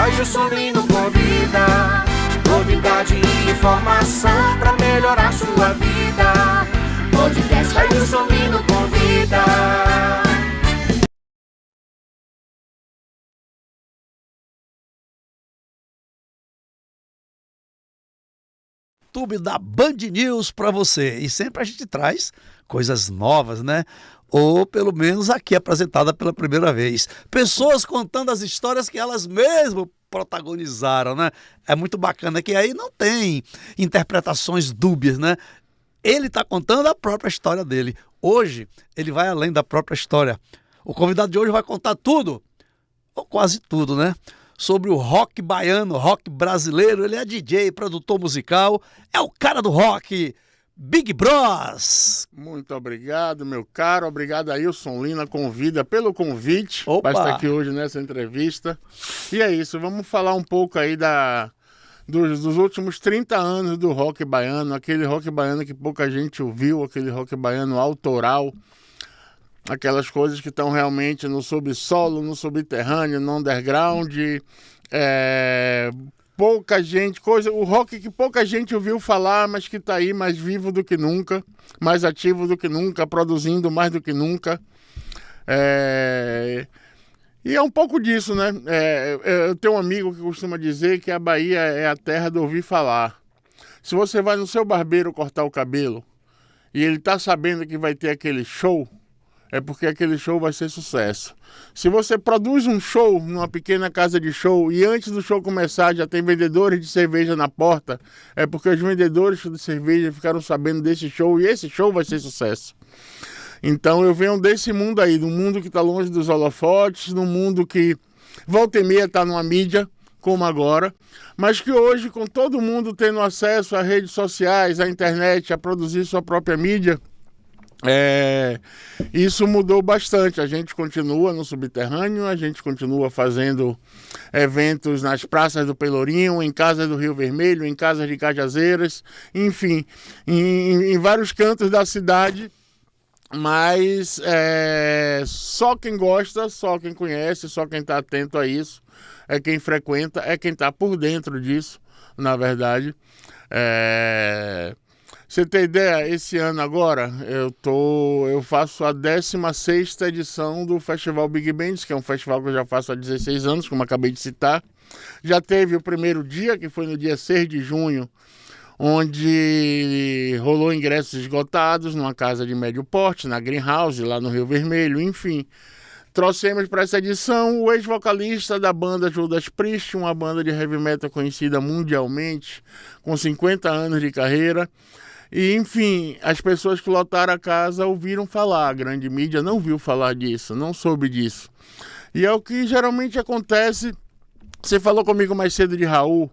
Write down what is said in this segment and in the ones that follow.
Ailson Lino convida. Novidade e informação pra melhorar sua vida. Podcast Ailson Lino convida. YouTube da Band News para você. E sempre a gente traz coisas novas, né? Ou pelo menos aqui apresentada pela primeira vez. Pessoas contando as histórias que elas mesmas protagonizaram, né? É muito bacana que aí não tem interpretações dúbias, né? Ele está contando a própria história dele. Hoje, ele vai além da própria história. O convidado de hoje vai contar tudo, ou quase tudo, né? Sobre o rock baiano, rock brasileiro. Ele é DJ, produtor musical, é o cara do rock, Big Bros. Muito obrigado, meu caro. Obrigado, Ailson Lino, pelo convite para estar aqui hoje nessa entrevista. E é isso, vamos falar um pouco aí dos últimos 30 anos do rock baiano, aquele rock baiano que pouca gente ouviu, aquele rock baiano autoral, aquelas coisas que estão realmente no subsolo, no subterrâneo, no underground, pouca gente, o rock que pouca gente ouviu falar, mas que está aí mais vivo do que nunca, mais ativo do que nunca, produzindo mais do que nunca. E é um pouco disso, né? Eu tenho um amigo que costuma dizer que a Bahia é a terra do ouvir falar. Se você vai no seu barbeiro cortar o cabelo e ele está sabendo que vai ter aquele show, é porque aquele show vai ser sucesso. Se você produz um show numa pequena casa de show e antes do show começar já tem vendedores de cerveja na porta, é porque os vendedores de cerveja ficaram sabendo desse show e esse show vai ser sucesso. Então eu venho desse mundo aí, do mundo que está longe dos holofotes, do mundo que volta e meia está numa mídia, como agora, mas que hoje, com todo mundo tendo acesso a redes sociais, à internet, a produzir sua própria mídia, isso mudou bastante. A gente continua no subterrâneo, a gente continua fazendo eventos nas praças do Pelourinho, em casas do Rio Vermelho, em casas de Cajazeiras, enfim, em vários cantos da cidade, mas só quem gosta, só quem conhece, só quem está atento a isso, é quem frequenta, é quem está por dentro disso, na verdade. Você tem ideia, esse ano agora eu faço a 16ª edição do Festival Big Bands, que é um festival que eu já faço há 16 anos, como acabei de citar. Já teve o primeiro dia, que foi no dia 6 de junho, onde rolou ingressos esgotados numa casa de médio porte, na Greenhouse, lá no Rio Vermelho, enfim. Trouxemos para essa edição o ex-vocalista da banda Judas Priest, uma banda de heavy metal conhecida mundialmente, com 50 anos de carreira. E, enfim, as pessoas que lotaram a casa ouviram falar, a grande mídia não viu falar disso, não soube disso. E é o que geralmente acontece. Você falou comigo mais cedo de Raul,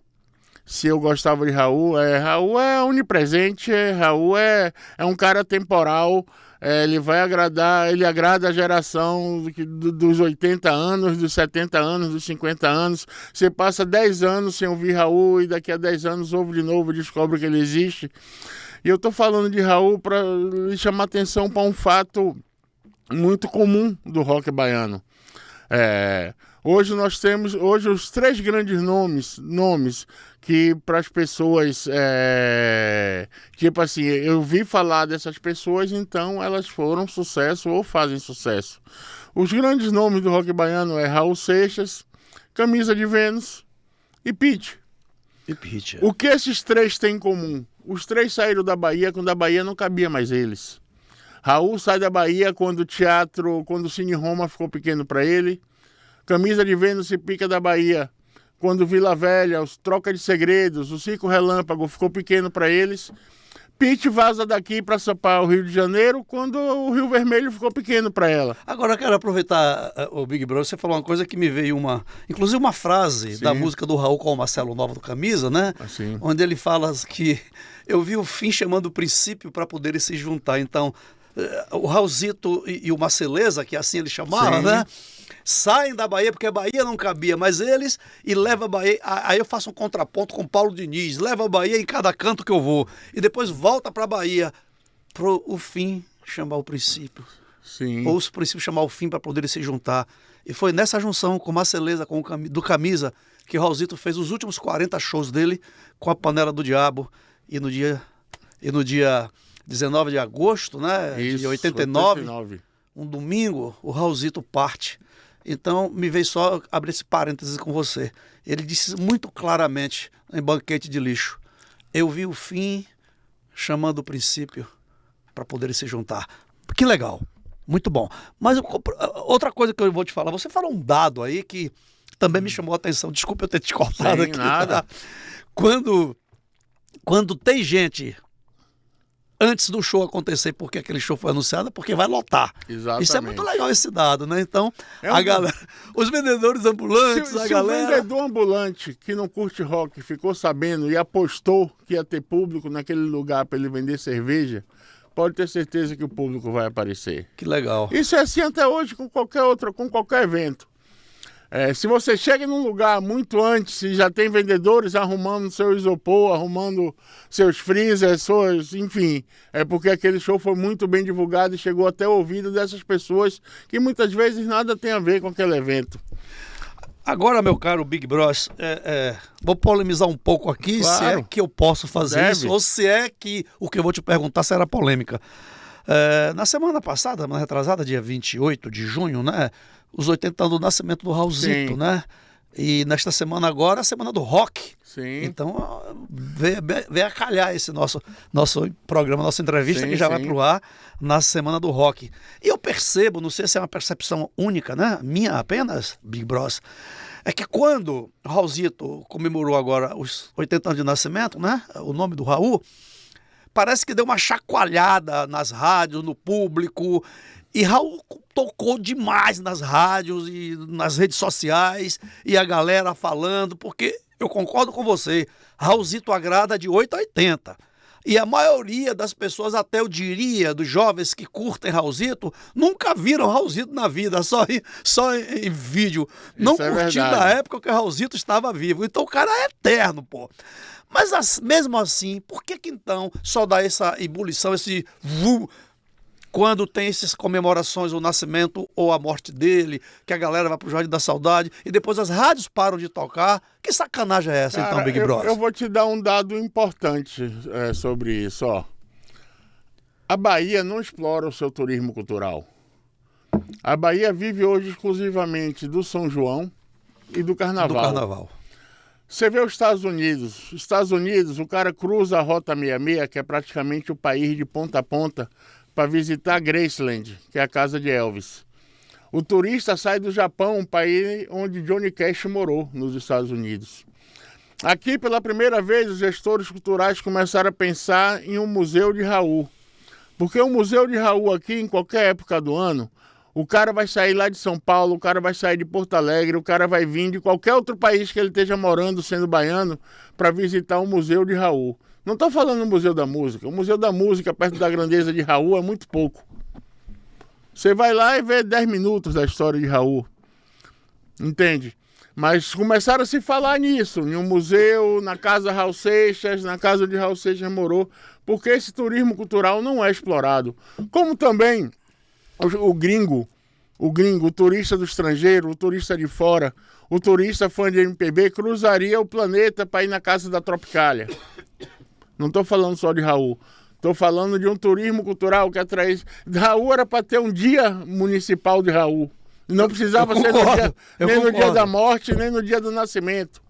se eu gostava de Raul. Raul é onipresente, Raul é um cara temporal, ele vai agradar, ele agrada a geração dos 80 anos, dos 70 anos, dos 50 anos. Você passa 10 anos sem ouvir Raul e daqui a 10 anos ouve de novo e descobre que ele existe. E eu estou falando de Raul para lhe chamar atenção para um fato muito comum do rock baiano. Hoje nós temos os 3 grandes nomes que para as pessoas, tipo assim, eu vi falar dessas pessoas, então elas foram sucesso ou fazem sucesso. Os grandes nomes do rock baiano é Raul Seixas, Camisa de Vênus e Pitty. O que esses 3 têm em comum? Os 3 saíram da Bahia quando a Bahia não cabia mais eles. Raul sai da Bahia quando o Cine Roma ficou pequeno para ele. Camisa de Vênus e Pica da Bahia quando Vila Velha, os Troca de Segredos, o Circo Relâmpago ficou pequeno para eles. Pitty vaza daqui para o Rio de Janeiro quando o Rio Vermelho ficou pequeno para ela. Agora eu quero aproveitar o Big Brother, você falou uma coisa que me veio inclusive uma frase da música do Raul com o Marcelo Nova do Camisa, né? Assim. Onde ele fala que eu vi o fim chamando o princípio para poderem se juntar. Então, o Raulzito e o Marceleza, que assim ele chamava, né? Saem da Bahia, porque a Bahia não cabia mais eles, e leva a Bahia. Aí eu faço um contraponto com Paulo Diniz, leva a Bahia em cada canto que eu vou, e depois volta para a Bahia, para o fim chamar o princípio. Sim. Ou os princípios chamar o fim para poderem se juntar. E foi nessa junção com Marceleza, do Camisa, que Raulzito fez os últimos 40 shows dele com a Panela do Diabo. E no dia 19 de agosto, né, Isso, de 89, um domingo, o Raulzito parte. Então, me veio só abrir esse parênteses com você. Ele disse muito claramente em Banquete de Lixo: eu vi o fim chamando o princípio para poderem se juntar. Que legal, muito bom. Mas outra coisa que eu vou te falar, você falou um dado aí que também me chamou a atenção. Desculpa eu ter te cortado Sem aqui. nada. Quando tem gente antes do show acontecer, porque aquele show foi anunciado, porque vai lotar. Exatamente. Isso é muito legal, esse dado, né? Então, É a galera, os vendedores ambulantes, Se a o galera... vendedor ambulante que não curte rock ficou sabendo e apostou que ia ter público naquele lugar para ele vender cerveja, pode ter certeza que o público vai aparecer. Que legal. Isso é assim até hoje com qualquer evento. Se você chega num lugar muito antes e já tem vendedores arrumando seu isopor, arrumando seus freezers, enfim, é porque aquele show foi muito bem divulgado e chegou até o ouvido dessas pessoas que muitas vezes nada tem a ver com aquele evento. Agora, meu caro Big Bros, vou polemizar um pouco aqui, Claro. se é que eu posso fazer Deve. isso, ou se é que o que eu vou te perguntar será polêmica. Na semana passada, na retrasada, dia 28 de junho, né? Os 80 anos do nascimento do Raulzito, Sim. né? E nesta semana agora, a semana do rock. Sim. Então, veio a calhar esse nosso programa, nossa entrevista, Sim, que já vai sim. pro ar na Semana do Rock. E eu percebo, não sei se é uma percepção única, né? Minha apenas, Big Bros, é que quando o Raulzito comemorou agora os 80 anos de nascimento, né? O nome do Raul, parece que deu uma chacoalhada nas rádios, no público. E Raul tocou demais nas rádios e nas redes sociais, e a galera falando, porque eu concordo com você, Raulzito agrada de 8 a 80. E a maioria das pessoas, até eu diria, dos jovens que curtem Raulzito, nunca viram Raulzito na vida, só em vídeo. Não é curtindo verdade. a época que o Raulzito estava vivo. Então o cara é eterno, pô. Mas mesmo assim, por que então só dá essa ebulição, esse quando tem essas comemorações, o nascimento ou a morte dele, que a galera vai pro Jardim da Saudade e depois as rádios param de tocar? Que sacanagem é essa, Cara, então, Big Bros? eu vou te dar um dado importante sobre isso, ó. A Bahia não explora o seu turismo cultural. A Bahia vive hoje exclusivamente do São João e do Carnaval. Do Carnaval. Você vê os Estados Unidos. Os Estados Unidos, o cara cruza a Rota 66, que é praticamente o país de ponta a ponta, para visitar Graceland, que é a casa de Elvis. O turista sai do Japão, um país onde Johnny Cash morou, nos Estados Unidos. Aqui, pela primeira vez, os gestores culturais começaram a pensar em um museu de Raul. Porque o museu de Raul aqui, em qualquer época do ano, o cara vai sair lá de São Paulo, o cara vai sair de Porto Alegre, o cara vai vir de qualquer outro país que ele esteja morando, sendo baiano, para visitar o museu de Raul. Não estou falando do Museu da Música. O Museu da Música, perto da grandeza de Raul, é muito pouco. Você vai lá e vê 10 minutos da história de Raul. Entende? Mas começaram a se falar nisso, em um museu, na casa Raul Seixas, na casa onde Raul Seixas morou, porque esse turismo cultural não é explorado. Como também o gringo, o turista do estrangeiro, o turista de fora, o turista fã de MPB cruzaria o planeta para ir na casa da Tropicália. Não estou falando só de Raul. Estou falando de um turismo cultural que atrai. Raul era para ter um dia municipal de Raul. Não precisava ser nem no dia da morte, nem no dia do nascimento.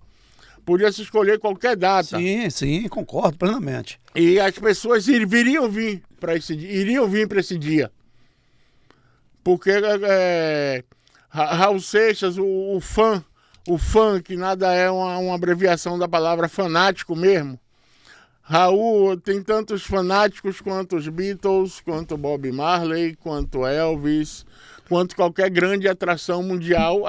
Podia se escolher qualquer data. Sim, concordo plenamente. E as pessoas iriam vir para esse dia. Porque Raul Seixas, o fã, que nada é uma abreviação da palavra fanático mesmo. Raul tem tantos fanáticos quanto os Beatles, quanto Bob Marley, quanto Elvis, quanto qualquer grande atração mundial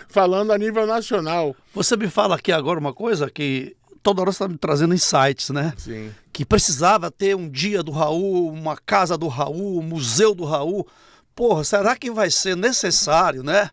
falando a nível nacional. Você me fala aqui agora uma coisa que toda hora você está me trazendo insights, né? Sim. Que precisava ter um dia do Raul, uma casa do Raul, um museu do Raul. Porra, será que vai ser necessário, né?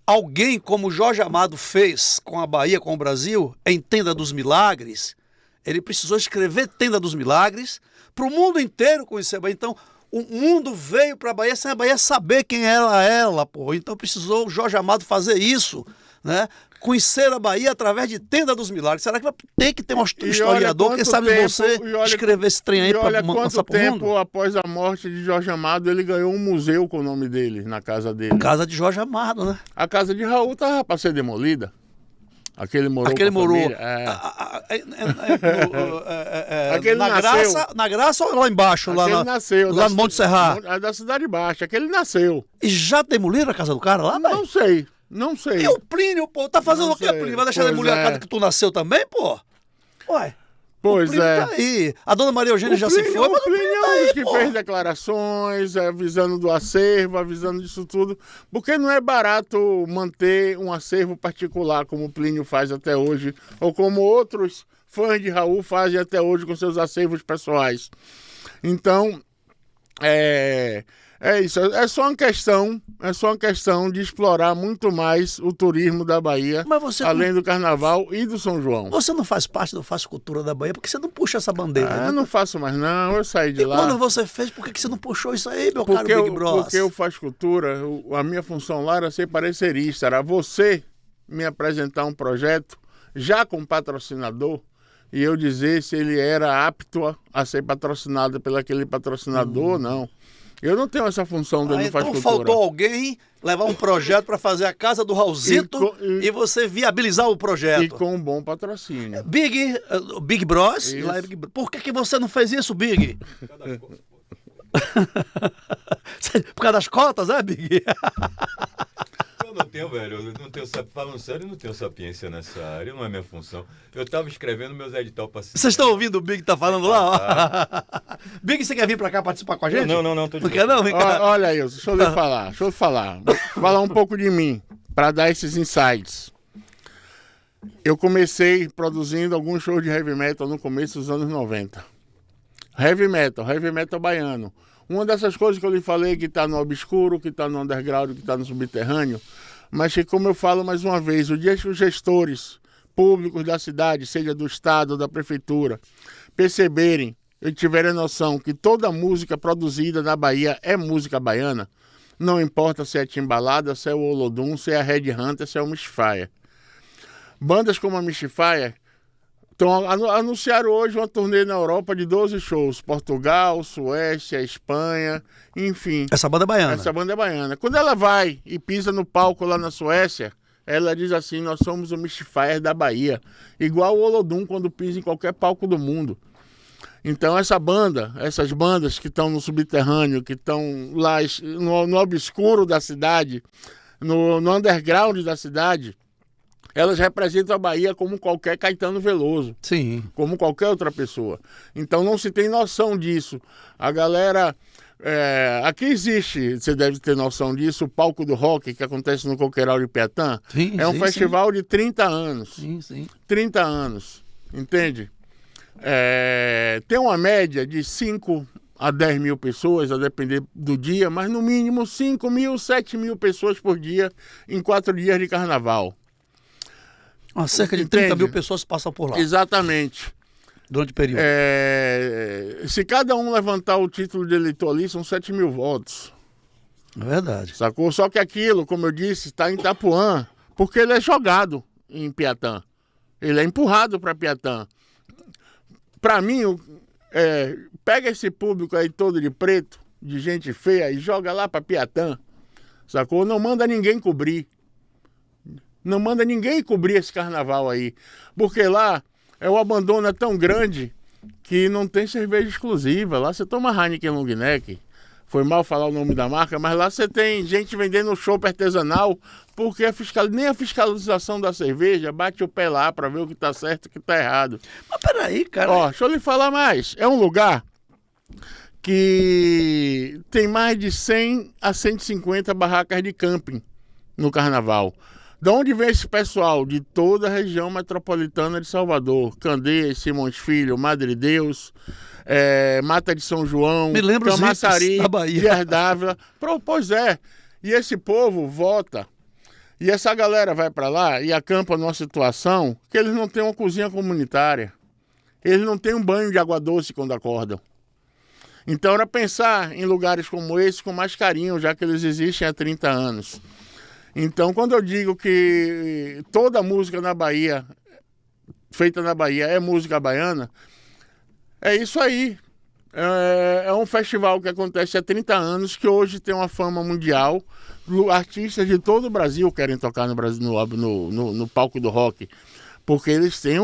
Alguém como Jorge Amado fez com a Bahia, com o Brasil, em Tenda dos Milagres. Ele precisou escrever Tenda dos Milagres para o mundo inteiro conhecer a Bahia. Então, o mundo veio para a Bahia sem a Bahia saber quem era ela, pô. Então precisou o Jorge Amado fazer isso, né? Conhecer a Bahia através de Tenda dos Milagres. Será que vai ter que ter um historiador, quem sabe você, escrever esse trem aí para quanto lançar pro mundo? tempo após a morte de Jorge Amado, ele ganhou um museu com o nome dele, na casa dele. Casa de Jorge Amado, né? A casa de Raul estava para ser demolida. Aquele morou Aquele com a morou família. Aquele na nasceu. Graça, na Graça ou lá embaixo? Aquele nasceu. Lá no Monte Serra. É da Cidade Baixa. Aquele nasceu. E já demoliram a casa do cara lá, velho? Não sei. Não sei. E o Plínio, pô, tá fazendo Não o quê, sei. Plínio? Vai deixar Pois demolir a é. casa que tu nasceu também, pô? Ué. Pois o Plínio é. tá aí. A dona Maria Eugênia já se foi, mas O Plínio é tá um aí, dos que pô. fez declarações, avisando do acervo, avisando disso tudo. Porque não é barato manter um acervo particular, como o Plínio faz até hoje, ou como outros fãs de Raul fazem até hoje com seus acervos pessoais. Então, é isso. É só uma questão de explorar muito mais o turismo da Bahia, Mas você além do Carnaval e do São João. Você não faz parte do Faz Cultura da Bahia, porque você não puxa essa bandeira, Eu né? não faço mais não, eu saí de E lá. quando você fez, por que você não puxou isso aí, meu caro Porque Big eu, Bros? porque eu faço cultura, a minha função lá era ser parecerista, era você me apresentar um projeto já com patrocinador e eu dizer se ele era apto a ser patrocinado pelo aquele patrocinador ou não. Eu não tenho essa função dentro do Faz Então Cultura. faltou alguém levar um projeto para fazer a casa do Raulzito e você viabilizar o projeto. E com um bom patrocínio. Big Bros. Isso. Lá é Big Bros. Por que você não fez isso, Big? Por causa das cotas, é, Big? Eu não tenho, velho, eu não tenho, falando sério, eu não tenho sapiência nessa área, não é minha função. Eu tava escrevendo meus edital para Vocês estão ouvindo o Big tá falando lá? Big, você quer vir pra cá participar com a gente? Não, tô de Não quer não? Vem cá. Olha aí, deixa eu lhe falar. Falar um pouco de mim, para dar esses insights. Eu comecei produzindo alguns shows de heavy metal no começo dos anos 90. Heavy metal baiano. Uma dessas coisas que eu lhe falei que está no obscuro, que está no underground, que está no subterrâneo, mas que, como eu falo mais uma vez, o dia que os gestores públicos da cidade, seja do estado ou da prefeitura, perceberem e tiverem noção que toda música produzida na Bahia é música baiana, não importa se é Timbalada, se é o Olodum, se é a Red Hunter, se é o Mystifier. Bandas como a Mystifier anunciaram hoje uma turnê na Europa de 12 shows. Portugal, Suécia, Espanha, enfim. Essa banda é baiana. Essa banda é baiana. Quando ela vai e pisa no palco lá na Suécia, ela diz assim, nós somos o Mystifier da Bahia. Igual o Olodum quando pisa em qualquer palco do mundo. Então essas bandas que estão no subterrâneo, que estão lá no obscuro da cidade, no underground da cidade, elas representam a Bahia como qualquer Caetano Veloso. Sim. Como qualquer outra pessoa. Então não se tem noção disso. A galera... aqui existe, você deve ter noção disso, o Palco do Rock, que acontece no Coqueiral de Piatã. Sim, é um sim, festival de 30 anos. Sim. 30 anos, entende? Tem uma média de 5 a 10 mil pessoas, a depender do dia, mas no mínimo 5 mil, 7 mil pessoas por dia em 4 dias de carnaval. Cerca de 30 mil pessoas passam por lá. Exatamente. Durante o período. Se cada um levantar o título de eleitor ali, são 7 mil votos. É verdade. Sacou? Só que aquilo, como eu disse, está em Itapuã, porque ele é jogado em Piatã. Ele é empurrado para Piatã. Para mim, pega esse público aí todo de preto, de gente feia, e joga lá para Piatã. Sacou? Não manda ninguém cobrir. Não manda ninguém cobrir esse carnaval aí. Porque lá o abandono é tão grande que não tem cerveja exclusiva. Lá você toma Heineken Long Neck. Foi mal falar o nome da marca, mas lá você tem gente vendendo chopp artesanal porque nem a fiscalização da cerveja bate o pé lá para ver o que tá certo e o que tá errado. Mas peraí, cara. Deixa eu lhe falar mais. É um lugar que tem mais de 100 a 150 barracas de camping no carnaval. De onde vem esse pessoal? De toda a região metropolitana de Salvador. Candeias, Simões Filho, Madre Deus, Mata de São João, Me lembro Camaçari, da Bahia. Dias d'Ávila. Pois é. E esse povo vota. E essa galera vai para lá e acampa numa situação que eles não têm uma cozinha comunitária. Eles não têm um banho de água doce quando acordam. Então era pensar em lugares como esse com mais carinho, já que eles existem há 30 anos. Então, quando eu digo que toda música na Bahia, feita na Bahia, é música baiana, é isso aí. É um festival que acontece há 30 anos, que hoje tem uma fama mundial. Artistas de todo o Brasil querem tocar no Brasil, no palco do rock. Porque eles têm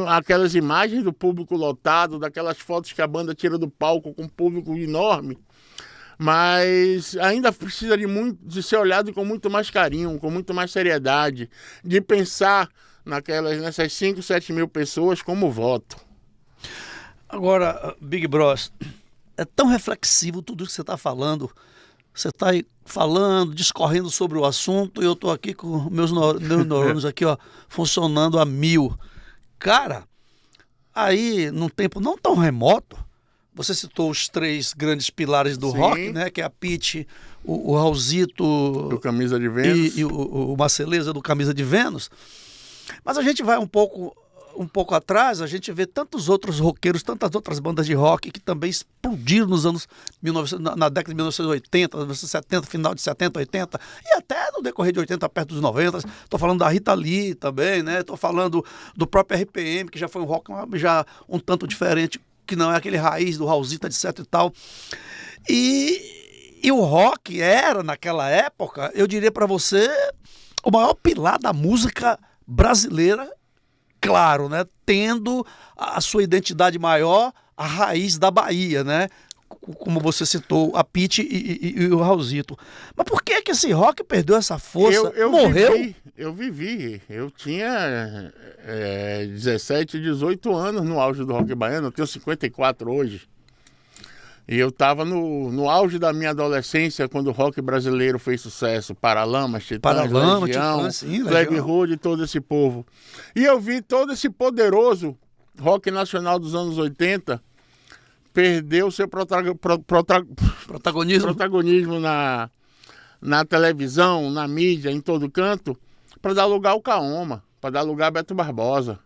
aquelas imagens do público lotado, daquelas fotos que a banda tira do palco com um público enorme. Mas ainda precisa de ser olhado com muito mais carinho, com muito mais seriedade, de pensar nessas 5, 7 mil pessoas como voto. Agora, Big Bros, é tão reflexivo tudo isso que você está falando. Você está aí falando, discorrendo sobre o assunto, e eu estou aqui com meus neurônios aqui, ó, funcionando a 1000. Cara, aí, num tempo não tão remoto, você citou os 3 grandes pilares do Sim. rock, né? Que é a Pitty, o Raulzito Do Camisa de Vênus. e o Marceleza do Camisa de Vênus. Mas a gente vai um pouco atrás, a gente vê tantos outros roqueiros, tantas outras bandas de rock que também explodiram nos anos na década de 1980, 1970, final de 70, 80 e até no decorrer de 80, perto dos 90. Estou falando da Rita Lee também, né? Estou falando do próprio RPM, que já foi um rock já um tanto diferente, que não é aquele raiz do Raulzito, etc e tal. E o rock era, naquela época, eu diria para você, o maior pilar da música brasileira, claro, né? Tendo a sua identidade maior, a raiz da Bahia, né? Como você citou, a Pitty e o Raulzito. Mas por que esse rock perdeu essa força? Morreu? Eu vivi. Eu tinha 17, 18 anos no auge do rock baiano. Eu tenho 54 hoje. E eu estava no auge da minha adolescência, quando o rock brasileiro fez sucesso. Paralamas, Titãs, Legião, Plebe Rude, todo esse povo. E eu vi todo esse poderoso rock nacional dos anos 80 perder o seu protagonismo na televisão, na mídia, em todo canto, para dar lugar ao Kaoma, para dar lugar a Beto Barbosa.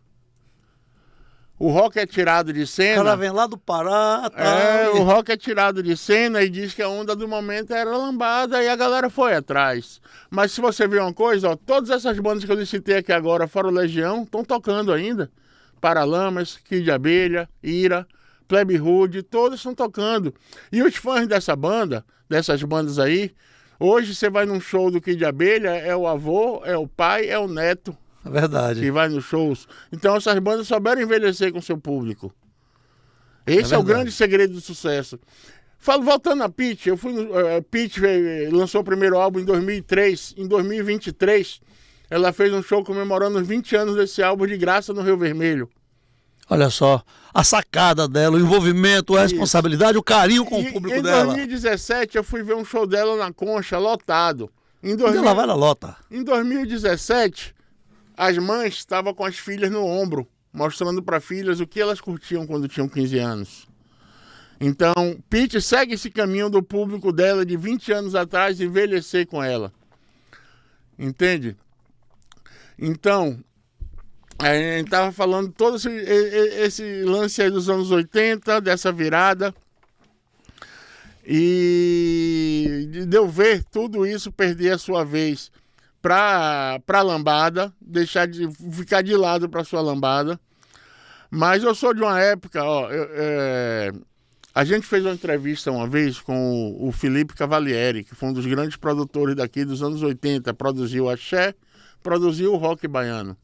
O rock é tirado de cena. O cara vem lá do Pará. Tá, o rock é tirado de cena e diz que a onda do momento era lambada e a galera foi atrás. Mas se você ver uma coisa, ó, todas essas bandas que eu citei aqui agora, fora o Legião, estão tocando ainda. Paralamas, Kid de Abelha, Ira, Plebe Rude, todos estão tocando. E os fãs dessas bandas aí, hoje você vai num show do Kid de Abelha, é o avô, é o pai, é o neto. É verdade. Que vai nos shows. Então essas bandas souberam envelhecer com seu público. Esse é o grande segredo do sucesso. Voltando a Pitty, Pitty lançou o primeiro álbum em 2003. Em 2023, ela fez um show comemorando os 20 anos desse álbum de graça no Rio Vermelho. Olha só, a sacada dela, o envolvimento, a responsabilidade, o carinho com o público dela. Em 2017, eu fui ver um show dela na Concha, lotado. Ela vai na lota. Em 2017... as mães estavam com as filhas no ombro, mostrando para filhas o que elas curtiam quando tinham 15 anos. Então, Pitty segue esse caminho do público dela de 20 anos atrás, envelhecer com ela. Entende? Então, a gente estava falando todo esse lance aí dos anos 80, dessa virada. E de eu ver tudo isso perder a sua vez para lambada, ficar de lado para sua lambada. Mas eu sou de uma época, ó, a gente fez uma entrevista uma vez com o Felipe Cavalieri, que foi um dos grandes produtores daqui dos anos 80, produziu axé, produziu o rock baiano.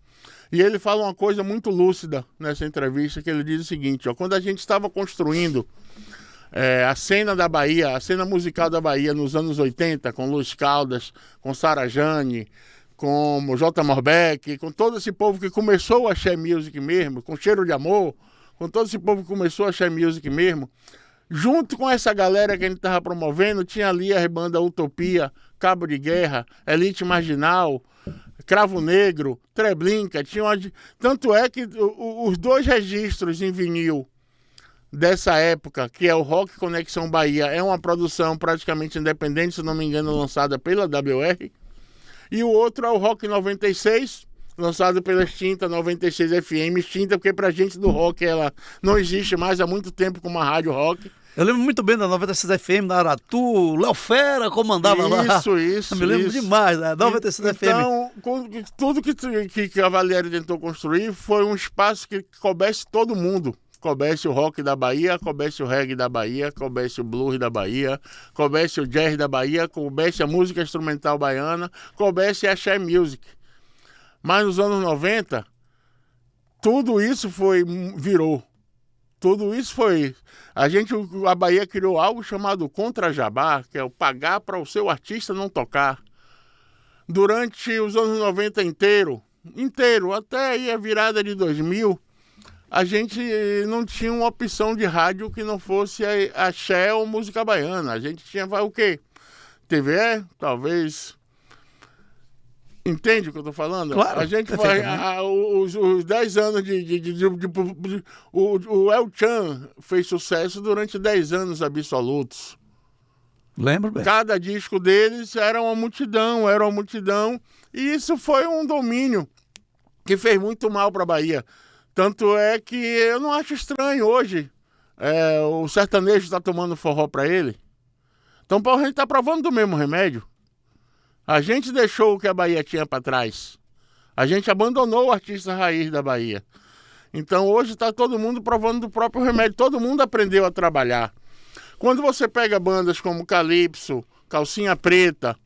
E ele fala uma coisa muito lúcida nessa entrevista, que ele diz o seguinte, ó, quando a gente estava construindo a cena da Bahia, a cena musical da Bahia nos anos 80, com Luiz Caldas, com Sara Jane, com J. Morbeck, com todo esse povo que começou o axé music mesmo, com Cheiro de Amor, com todo esse povo que começou a axé music mesmo, junto com essa galera que a gente estava promovendo, tinha ali a banda Utopia, Cabo de Guerra, Elite Marginal, Cravo Negro, Treblinka, tanto é que os 2 registros em vinil dessa época, que é o Rock Conexão Bahia, é uma produção praticamente independente, se não me engano, lançada pela WR. E o outro é o Rock 96, lançado pela extinta 96 FM, extinta porque pra gente do rock ela não existe mais há muito tempo como a rádio rock. Eu lembro muito bem da 96 FM, da Aratu, Léo Fera comandava lá. Isso. Eu me lembro demais, da 96 FM. Então, tudo que a Valieri tentou construir foi um espaço que coubesse todo mundo. Coubesse o rock da Bahia, coubesse o reggae da Bahia, coubesse o blues da Bahia, coubesse o jazz da Bahia, coubesse a música instrumental baiana, coubesse a axé music. Mas nos anos 90, tudo isso virou. Tudo isso foi... A Bahia criou algo chamado Contra-Jabá, que é o pagar para o seu artista não tocar. Durante os anos 90 inteiro, até aí a virada de 2000, a gente não tinha uma opção de rádio que não fosse axé ou música baiana. A gente tinha o quê? TVE, talvez... Entende o que eu estou falando? Claro, a gente vai... Os 10 anos o El Chan fez sucesso durante 10 anos absolutos. Lembro bem. Cada disco deles era uma multidão. E isso foi um domínio que fez muito mal para a Bahia. Tanto é que eu não acho estranho hoje o sertanejo está tomando forró para ele. Então a gente está provando do mesmo remédio. A gente deixou o que a Bahia tinha para trás. A gente abandonou o artista raiz da Bahia. Então hoje está todo mundo provando do próprio remédio. Todo mundo aprendeu a trabalhar. Quando você pega bandas como Calypso, Calcinha Preta,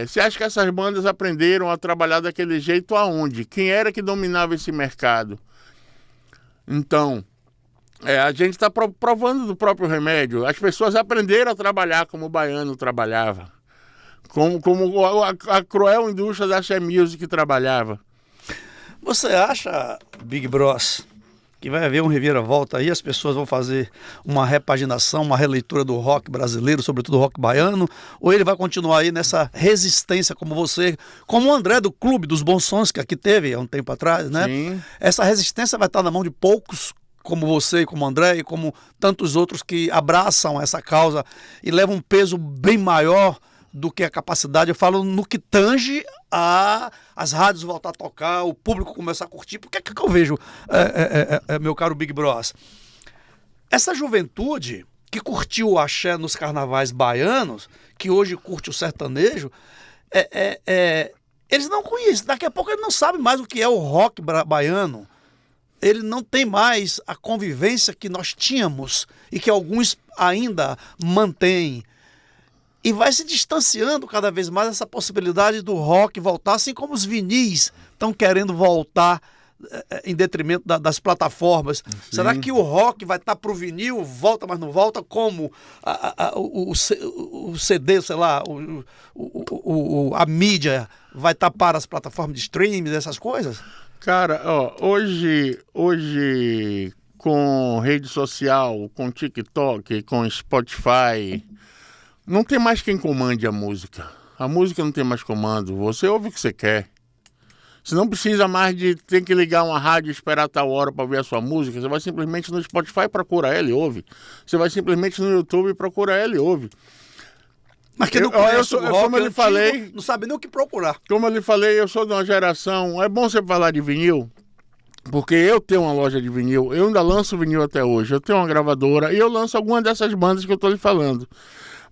você acha que essas bandas aprenderam a trabalhar daquele jeito aonde? Quem era que dominava esse mercado? Então, a gente está provando do próprio remédio. As pessoas aprenderam a trabalhar como o baiano trabalhava. Como a cruel indústria da axé music trabalhava. Você acha, Big Bros, que vai haver um reviravolta aí, as pessoas vão fazer uma repaginação, uma releitura do rock brasileiro, sobretudo o rock baiano, ou ele vai continuar aí nessa resistência como você, como o André do Clube dos Bons Sons, que aqui teve há um tempo atrás, né? Sim. Essa resistência vai estar na mão de poucos, como você, como o André e como tantos outros que abraçam essa causa e levam um peso bem maior do que a capacidade. Eu falo no que tange as rádios voltar a tocar, o público começar a curtir. Porque é que eu vejo, meu caro Big Bros? Essa juventude que curtiu o axé nos carnavais baianos, que hoje curte o sertanejo, eles não conhecem. Daqui a pouco eles não sabem mais o que é o rock baiano. Ele não tem mais a convivência que nós tínhamos e que alguns ainda mantêm. E vai se distanciando cada vez mais essa possibilidade do rock voltar, assim como os vinis estão querendo voltar em detrimento das plataformas. Sim. Será que o rock vai estar para o vinil, volta, mas não volta, como o CD, sei lá, a mídia vai estar para as plataformas de streams, essas coisas? Cara, hoje com rede social, com TikTok, com Spotify... Não tem mais quem comande a música. A música não tem mais comando. Você ouve o que você quer. Você não precisa mais de ter que ligar uma rádio e esperar tal hora para ouvir a sua música. Você vai simplesmente no Spotify, procura ela e ouve. Você vai simplesmente no YouTube e procura ela e ouve. Mas que não conhece o rock, como eu lhe falei, não sabe nem o que procurar. Como eu lhe falei, eu sou de uma geração... É bom você falar de vinil, porque eu tenho uma loja de vinil. Eu ainda lanço vinil até hoje. Eu tenho uma gravadora e eu lanço algumas dessas bandas que eu estou lhe falando.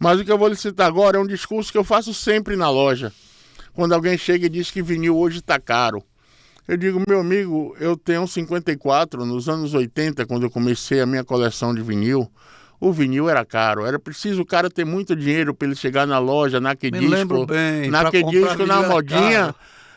Mas o que eu vou lhe citar agora é um discurso que eu faço sempre na loja. Quando alguém chega e diz que vinil hoje está caro. Eu digo, meu amigo, eu tenho 54, nos anos 80, quando eu comecei a minha coleção de vinil, o vinil era caro. Era preciso o cara ter muito dinheiro para ele chegar na loja, naquele disco, na modinha,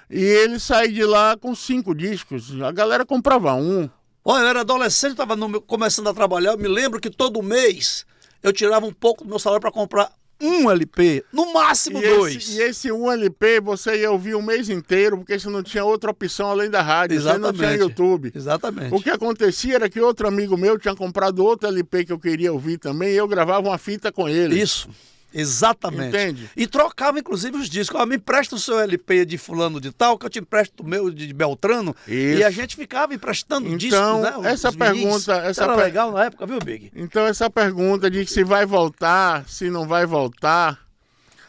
e ele sair de lá com 5 discos. A galera comprava um. Olha, eu era adolescente, estava começando a trabalhar, eu me lembro que todo mês... eu tirava um pouco do meu salário para comprar um LP, no máximo 2. E esse um LP você ia ouvir o mês inteiro, porque você não tinha outra opção além da rádio. Exatamente. Você não tinha YouTube. Exatamente. O que acontecia era que outro amigo meu tinha comprado outro LP que eu queria ouvir também, e eu gravava uma fita com ele. Isso. Exatamente. Entende? E trocava, inclusive, os discos. Me empresta o seu LP de fulano de tal, que eu te empresto o meu de Beltrano. Isso. E a gente ficava emprestando discos, né? Essa pergunta... Era legal na época, viu, Big? Então, essa pergunta de se vai voltar, se não vai voltar,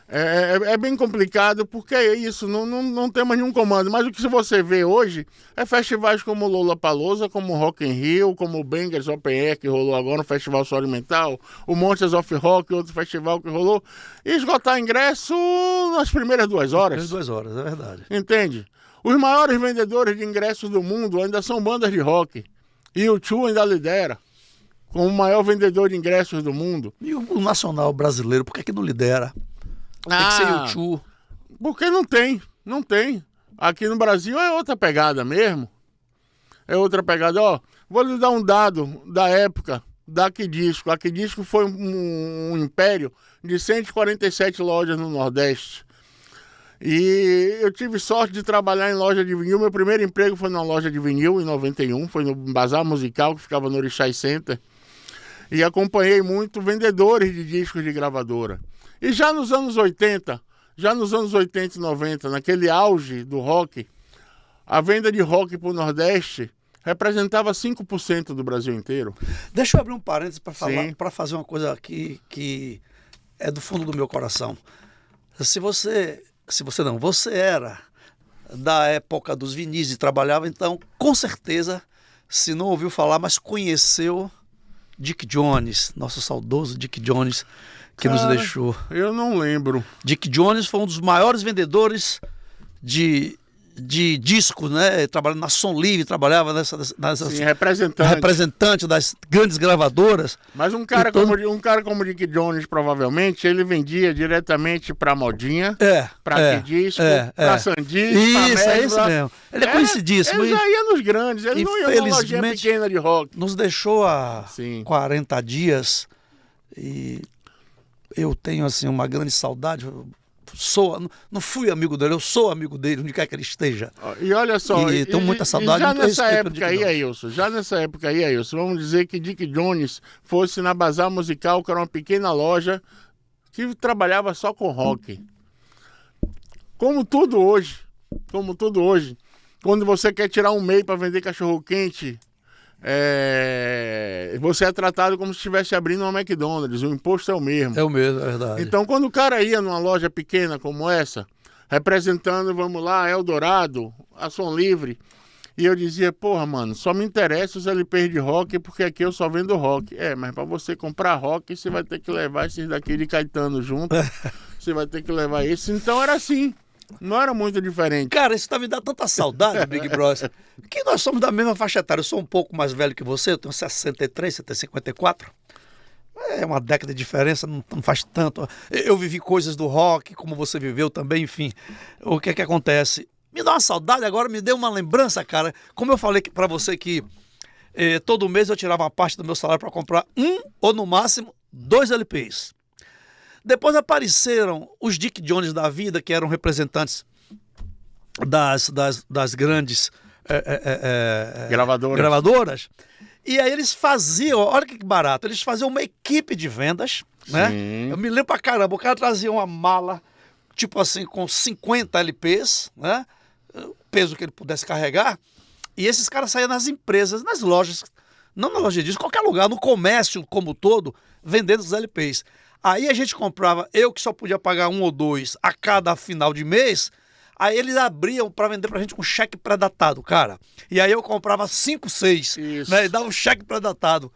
É bem complicado, porque é isso, não temos nenhum comando. Mas o que você vê hoje é festivais como Lollapalooza, como Rock in Rio, como o Bangers Open Air, que rolou agora no Festival Saúde Mental, o Monsters of Rock, outro festival que rolou, e esgotar ingresso nas primeiras 2 horas. Nas 2 horas, é verdade. Entende? Os maiores vendedores de ingressos do mundo ainda são bandas de rock. E o U2 ainda lidera como o maior vendedor de ingressos do mundo. E o nacional brasileiro, por que não lidera? Tem que ser U2. Porque não tem. Aqui no Brasil é outra pegada mesmo. É outra pegada. Ó, vou lhe dar um dado da época da Aquidisco. A Aquidisco foi um império de 147 lojas no Nordeste. E eu tive sorte de trabalhar em loja de vinil. Meu primeiro emprego foi numa loja de vinil em 91. Foi no Bazar Musical, que ficava no Orixás Center. E acompanhei muito vendedores de discos de gravadora. E já nos anos 80 e 90, naquele auge do rock, a venda de rock para o Nordeste representava 5% do Brasil inteiro. Deixa eu abrir um parênteses para falar, Sim. para fazer uma coisa aqui que é do fundo do meu coração. Você era da época dos vinis e trabalhava, então, com certeza, se não ouviu falar, mas conheceu Dick Jones, nosso saudoso Dick Jones, que nos deixou. Eu não lembro. Dick Jones foi um dos maiores vendedores de discos, né? Trabalhando na Som Livre, trabalhava nessas Sim, representante das grandes gravadoras. Mas um cara como Dick Jones, provavelmente, ele vendia diretamente pra Modinha, pra Aquidisco, pra Sandisco, Isso, é isso mesmo. Ele é conhecidíssimo. Ele já ia nos grandes, ele não ia numa lojinha pequena de rock. Nos deixou há Sim. 40 dias e eu tenho assim uma grande saudade. Não fui amigo dele, eu sou amigo dele, onde quer que ele esteja. E olha só, e tenho muita saudade. Já nessa época aí, Ailson, vamos dizer que Dick Jones fosse na Bazar Musical, que era uma pequena loja que trabalhava só com rock. Como tudo hoje, quando você quer tirar um MEI para vender cachorro-quente, você é tratado como se estivesse abrindo uma McDonald's, o imposto é o mesmo. É o mesmo, é verdade. Então, quando o cara ia numa loja pequena como essa, representando, vamos lá, Eldorado, a Som Livre, e eu dizia, porra, mano, só me interessa os LPs de rock, porque aqui eu só vendo rock. Mas para você comprar rock, você vai ter que levar esses daqui de Caetano junto, você vai ter que levar esses. Então era assim. Não era muito diferente. Cara, isso tá me dando tanta saudade, Big Bros. Que nós somos da mesma faixa etária. Eu sou um pouco mais velho que você, eu tenho 63, você tem 54. É uma década de diferença, não faz tanto. Eu vivi coisas do rock, como você viveu também, enfim. O que é que acontece? Me dá uma saudade agora, me deu uma lembrança, cara. Como eu falei pra você que todo mês eu tirava uma parte do meu salário para comprar ou no máximo 2 LPs. Depois apareceram os Dick Jones da vida, que eram representantes das grandes gravadoras. E aí eles faziam, olha que barato, eles faziam uma equipe de vendas, né? Eu me lembro pra caramba, o cara trazia uma mala, tipo assim, com 50 LPs, né? O peso que ele pudesse carregar. E esses caras saíam nas empresas, nas lojas, não na loja de disco, qualquer lugar, no comércio como todo, vendendo os LPs. Aí a gente comprava, eu que só podia pagar 1 ou 2 a cada final de mês, aí eles abriam para vender pra gente com cheque pré-datado, cara. E aí eu comprava 5, 6, né, e dava um cheque pré-datado.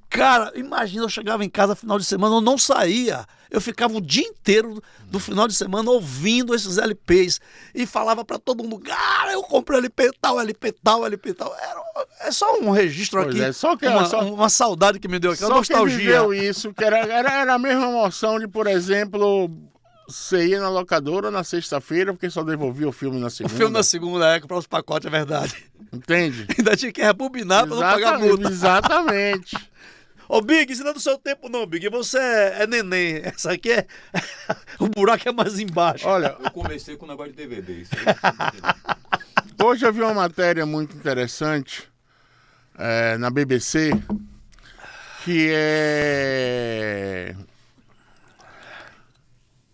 Cara, imagina, eu chegava em casa final de semana, eu não saía. Eu ficava o dia inteiro do final de semana ouvindo esses LPs e falava pra todo mundo, cara, eu comprei LP tal, LP tal, LP tal. É só um registro aqui, uma saudade que me deu aqui, uma nostalgia. Quem viveu isso, que era a mesma emoção de, por exemplo, você ia na locadora na sexta-feira, porque só devolvia o filme na segunda. O filme na segunda, comprar os pacotes, é verdade. Entende? Ainda tinha que rebobinar pra não pagar multa. Exatamente. Ô, Big, isso não é do seu tempo não, Big. Você é neném. Essa aqui é... o buraco é mais embaixo. Olha, eu comecei com um negócio de DVD. Isso hoje eu vi uma matéria muito interessante na BBC, que é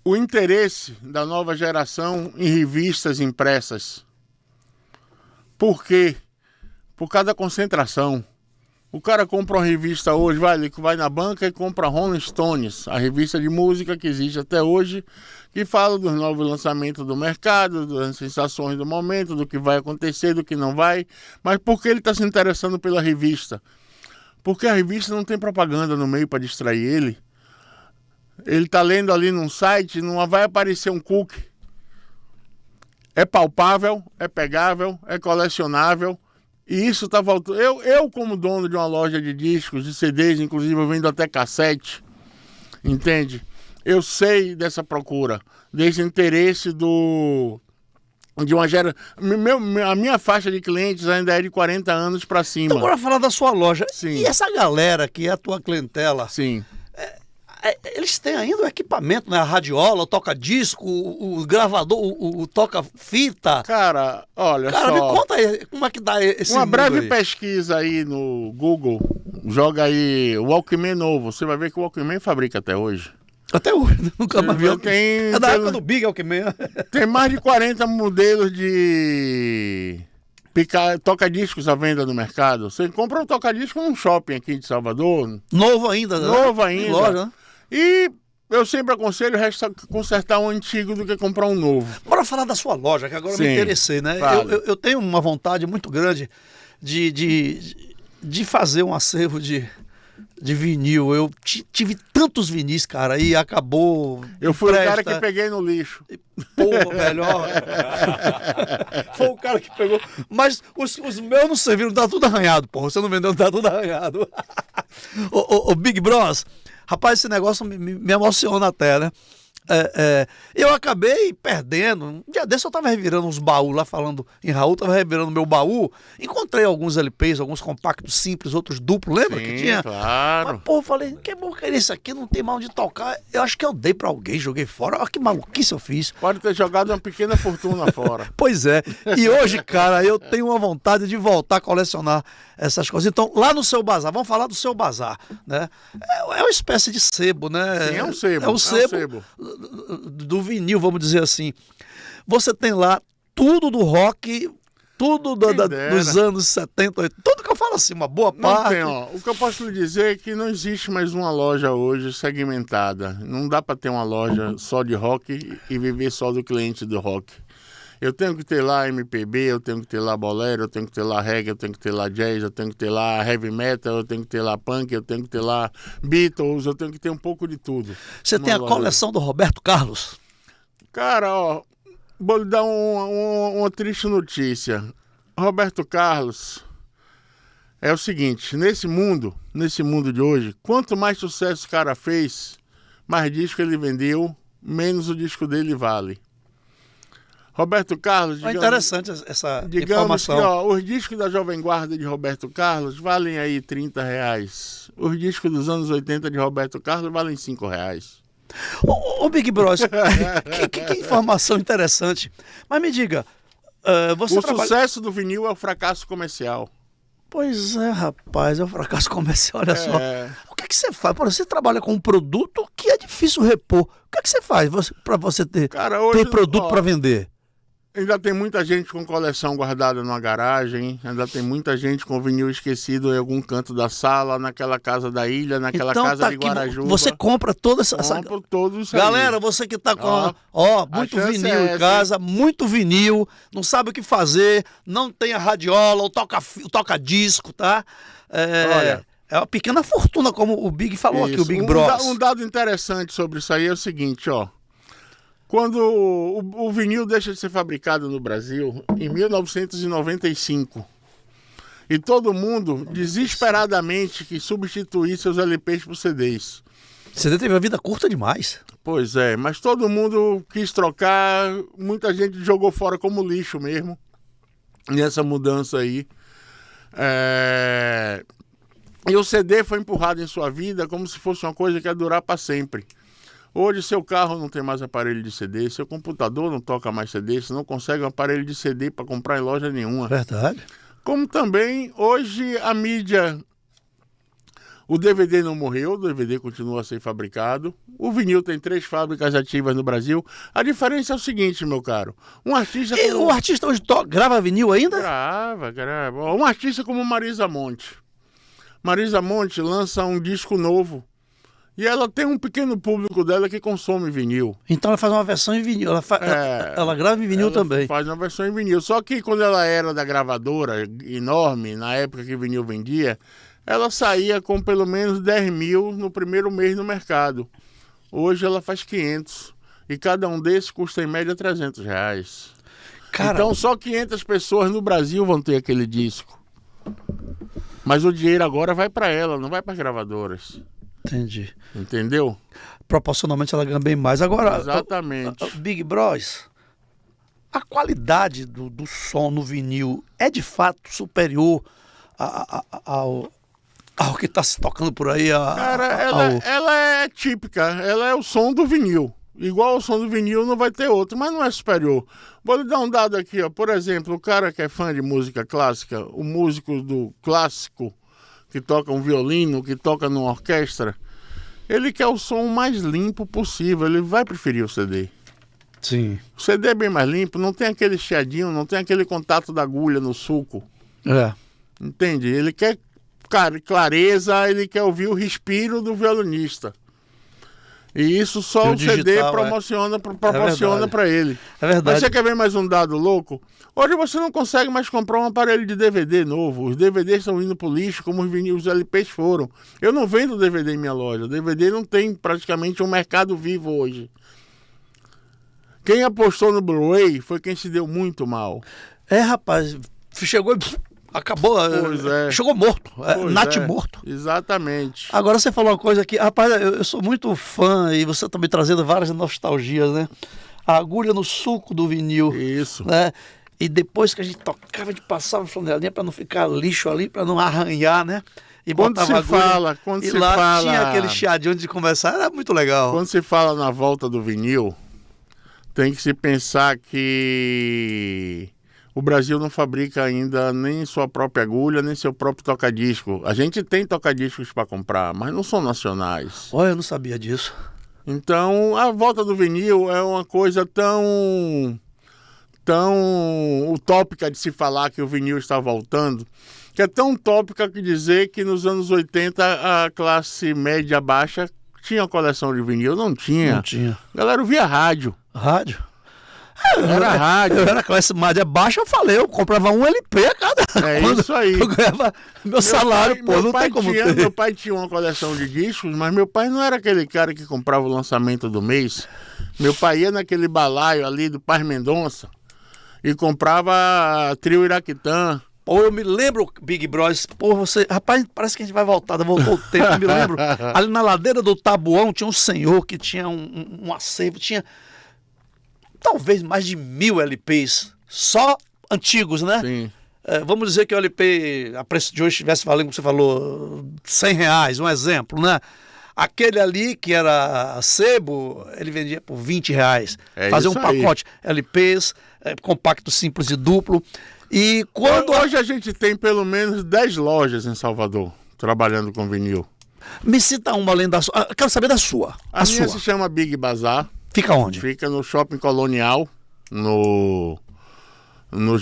o interesse da nova geração em revistas impressas. Por quê? Por causa da concentração. O cara compra uma revista hoje, ele vai na banca e compra Rolling Stones, a revista de música que existe até hoje, que fala dos novos lançamentos do mercado, das sensações do momento, do que vai acontecer, do que não vai. Mas por que ele está se interessando pela revista? Porque a revista não tem propaganda no meio para distrair ele. Ele está lendo ali num site, não vai aparecer um cookie. É palpável, é pegável, é colecionável. E isso está voltando. Eu, como dono de uma loja de discos, de CDs, inclusive eu vendo até cassete, entende? Eu sei dessa procura, desse interesse de uma geração. A minha faixa de clientes ainda é de 40 anos para cima. Então, bora falar da sua loja. Sim. E essa galera que é a tua clientela, Sim. eles têm ainda o equipamento, né? A radiola, o toca-disco, o gravador, o toca-fita. Cara, olha Cara, só. me conta aí, como é que dá esse Uma mundo breve aí? pesquisa aí no Google, joga aí o Walkman novo, você vai ver que o Walkman fabrica até hoje. Até hoje, né? Nunca mais vi. Tem- É da tem- época do Big Alckmin. Tem mais de 40 modelos de toca-discos à venda no mercado. Você compra um toca-disco num shopping aqui de Salvador, Novo ainda, né? novo Em ainda. loja, né? E eu sempre aconselho consertar um antigo do que comprar um novo. Bora falar da sua loja, que agora eu me Sim, interessei, né? fale. Eu tenho uma vontade muito grande de fazer um acervo de vinil. Eu tive tantos vinis, cara, e acabou. Eu fui o cara empresta. que peguei no lixo. Porra, velho, ó. Foi o cara que pegou. Mas os meus não serviram, tá tudo arranhado, porra. Você não vendeu, tá tudo arranhado. Ô, Big Bros, rapaz, esse negócio me emociona até, né? Eu acabei perdendo. Um dia desse eu tava revirando uns baús lá, falando em Raul, tava revirando meu baú. Encontrei alguns LPs, alguns compactos simples, outros duplos, lembra que Sim, tinha? claro. Mas, pô, eu falei, que porcaria isso aqui, não tem mal de tocar. Eu acho que eu dei pra alguém, joguei fora. Olha que maluquice eu fiz. Pode ter jogado uma pequena fortuna fora. Pois é. E hoje, cara, eu tenho uma vontade de voltar a colecionar essas coisas. Então, lá no seu bazar, vamos falar do seu bazar, né? É uma espécie de sebo, né? Sim, é um sebo. É um sebo do vinil, vamos dizer assim. Você tem lá tudo do rock, tudo Quem dera. dos anos 70, 80, tudo que eu falo assim, uma boa Não parte. tem, ó. O que eu posso lhe dizer é que não existe mais uma loja hoje segmentada. Não dá para ter uma loja só de rock e viver só do cliente do rock. Eu tenho que ter lá MPB, eu tenho que ter lá bolero, eu tenho que ter lá reggae, eu tenho que ter lá jazz, eu tenho que ter lá heavy metal, eu tenho que ter lá punk, eu tenho que ter lá Beatles, eu tenho que ter um pouco de tudo. Você tem a Uma loja. coleção do Roberto Carlos. Cara, ó, vou lhe dar uma triste notícia. Roberto Carlos é o seguinte, nesse mundo de hoje, quanto mais sucesso o cara fez, mais disco ele vendeu, menos o disco dele vale. Roberto Carlos, É interessante essa digamos informação. que ó, os discos da Jovem Guarda de Roberto Carlos valem aí R$30. Os discos dos anos 80 de Roberto Carlos valem R$5. Ô, Big Bros, que informação interessante. Mas me diga, você O trabalha... sucesso do vinil é o fracasso comercial. Pois é, rapaz, é um fracasso comercial, olha só. É. O que você faz? Por você trabalha com um produto que é difícil repor. O que você faz para você ter Cara, hoje, produto ó, para vender? Ainda tem muita gente com coleção guardada numa garagem, ainda tem muita gente com vinil esquecido em algum canto da sala, naquela casa da ilha, naquela Então casa tá de aqui, Guarajuba. você compra toda essa... Compro todos isso aí. Galera, você que tá com muito chance vinil é em essa, casa, muito vinil, não sabe o que fazer, não tem a radiola, o toca-disco, tá? Olha. É uma pequena fortuna, como o Big falou aqui, o Isso. Big Bros. Um dado interessante sobre isso aí é o seguinte, ó. Quando o vinil deixa de ser fabricado no Brasil, em 1995, e todo mundo desesperadamente quis substituir seus LPs por CDs. CD teve uma vida curta demais. Pois é, mas todo mundo quis trocar, muita gente jogou fora como lixo mesmo, nessa mudança aí. E o CD foi empurrado em sua vida como se fosse uma coisa que ia durar para sempre. Hoje seu carro não tem mais aparelho de CD, seu computador não toca mais CD, você não consegue um aparelho de CD para comprar em loja nenhuma. Verdade. Como também hoje a mídia, o DVD não morreu, o DVD continua a ser fabricado, o vinil tem 3 fábricas ativas no Brasil. A diferença é o seguinte, meu caro, um artista... E o artista hoje grava vinil ainda? Grava. Um artista como Marisa Monte. Marisa Monte lança um disco novo. E ela tem um pequeno público dela que consome vinil. Então ela faz uma versão em vinil. Ela grava em vinil ela também. Faz uma versão em vinil. Só que quando ela era da gravadora enorme, na época que vinil vendia, ela saía com pelo menos 10 mil no primeiro mês no mercado. Hoje ela faz 500. E cada um desses custa em média R$300. Cara, Então só 500 pessoas no Brasil vão ter aquele disco. Mas o dinheiro agora vai para ela, não vai para as gravadoras. entendi. Entendeu? Proporcionalmente ela ganha bem mais. Agora, Exatamente. Big Bros, a qualidade do som no vinil é de fato superior ao que está se tocando por aí? Cara, ela é típica, ela é o som do vinil. Igual o som do vinil não vai ter outro, mas não é superior. Vou lhe dar um dado aqui, ó. Por exemplo, o cara que é fã de música clássica, o músico do clássico, que toca um violino, que toca numa orquestra, ele quer o som mais limpo possível, ele vai preferir o CD. Sim. O CD é bem mais limpo, não tem aquele chiadinho, não tem aquele contato da agulha no sulco. É. Entende? Ele quer clareza, ele quer ouvir o respiro do violinista. E isso só E o o CD digital, proporciona verdade. para ele. É verdade. Mas você quer ver mais um dado louco? Hoje você não consegue mais comprar um aparelho de DVD novo. Os DVDs estão indo pro lixo, como os LPs foram. Eu não vendo DVD em minha loja. DVD não tem praticamente um mercado vivo hoje. Quem apostou no Blu-ray foi quem se deu muito mal. É, rapaz, chegou e acabou. Pois é. Chegou morto. Pois Nat é, morto. Exatamente. Agora você falou uma coisa aqui, rapaz, eu sou muito fã e você tá me trazendo várias nostalgias, né? A agulha no sulco do vinil, Isso. né? E depois que a gente tocava, a gente passava a flanelinha para não ficar lixo ali, para não arranhar, né? E Quando botava se a agulha, fala, quando e se lá fala... tinha aquele chiadinho de conversar, era muito legal. Quando se fala na volta do vinil, tem que se pensar que o Brasil não fabrica ainda nem sua própria agulha, nem seu próprio tocadisco. A gente tem tocadiscos para comprar, mas não são nacionais. Olha, eu não sabia disso. Então, a volta do vinil é uma coisa tão utópica de se falar que o vinil está voltando, que é tão utópica que dizer que nos anos 80 a classe média baixa tinha coleção de vinil. Não tinha. Não tinha. A galera ouvia rádio. Rádio? Era rádio. Eu era classe média baixa, eu falei, eu comprava um LP a cada. É quando isso aí. Eu ganhava meu salário, pai- pô, meu não pai tem como tinha, ter. Meu pai tinha uma coleção de discos, mas meu pai não era aquele cara que comprava o lançamento do mês. Meu pai ia naquele balaio ali do Paz Mendonça e comprava Trio Iraquitã. Pô, eu me lembro, Big Bros, pô, você... Rapaz, parece que a gente vai voltar, voltou o tempo, eu me lembro. Ali na ladeira do Tabuão tinha um senhor que tinha um acervo, tinha talvez mais de 1000 LPs, só antigos, né? Sim. Vamos dizer que o LP, a preço de hoje, estivesse valendo, como você falou, R$100, um exemplo, né? Aquele ali, que era sebo, ele vendia por R$20. É Fazer um isso aí. pacote LPs, compacto, simples e duplo. E quando... Hoje a gente tem pelo menos 10 lojas em Salvador trabalhando com vinil. Me cita uma além da sua. Quero saber da sua. A minha sua. se chama Big Bazar, Fica onde? fica no Shopping Colonial, nos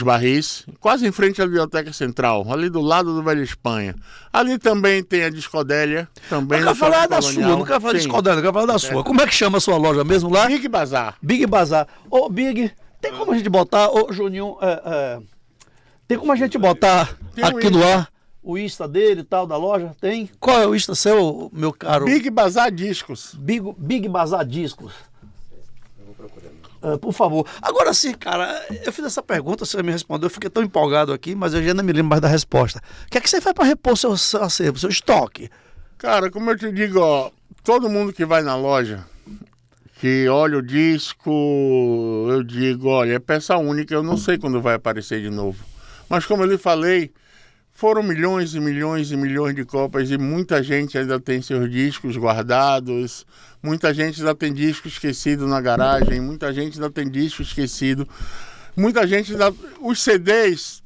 Barris, quase em frente à Biblioteca Central, ali do lado do Velho Espanha. Ali também tem a Discodélia, também Eu no quero falar Shopping da Colonial. sua, não quero falar de Sim. escondendo, eu quero falar da sua. Como é que chama a sua loja mesmo lá? Big Bazar. Big Bazar. Ô, Big, tem como a gente botar, ô, Juninho, tem como a gente botar Tem o aqui no ar o Insta dele e tal, da loja? Tem? Qual é o Insta seu, meu caro? Big Bazar Discos. Big Bazar Discos. Por favor. Agora sim, cara, eu fiz essa pergunta, você me respondeu, eu fiquei tão empolgado aqui, mas eu já não me lembro mais da resposta. O que é que você faz para repor seu acervo, seu estoque? Cara, como eu te digo, ó, todo mundo que vai na loja, que olha o disco, eu digo, olha, é peça única, eu não sei quando vai aparecer de novo. Mas como eu lhe falei, foram milhões e milhões e milhões de cópias e muita gente ainda tem seus discos guardados, muita gente ainda tem disco esquecido na garagem, muita gente ainda tem disco esquecido, muita gente ainda... Os CDs,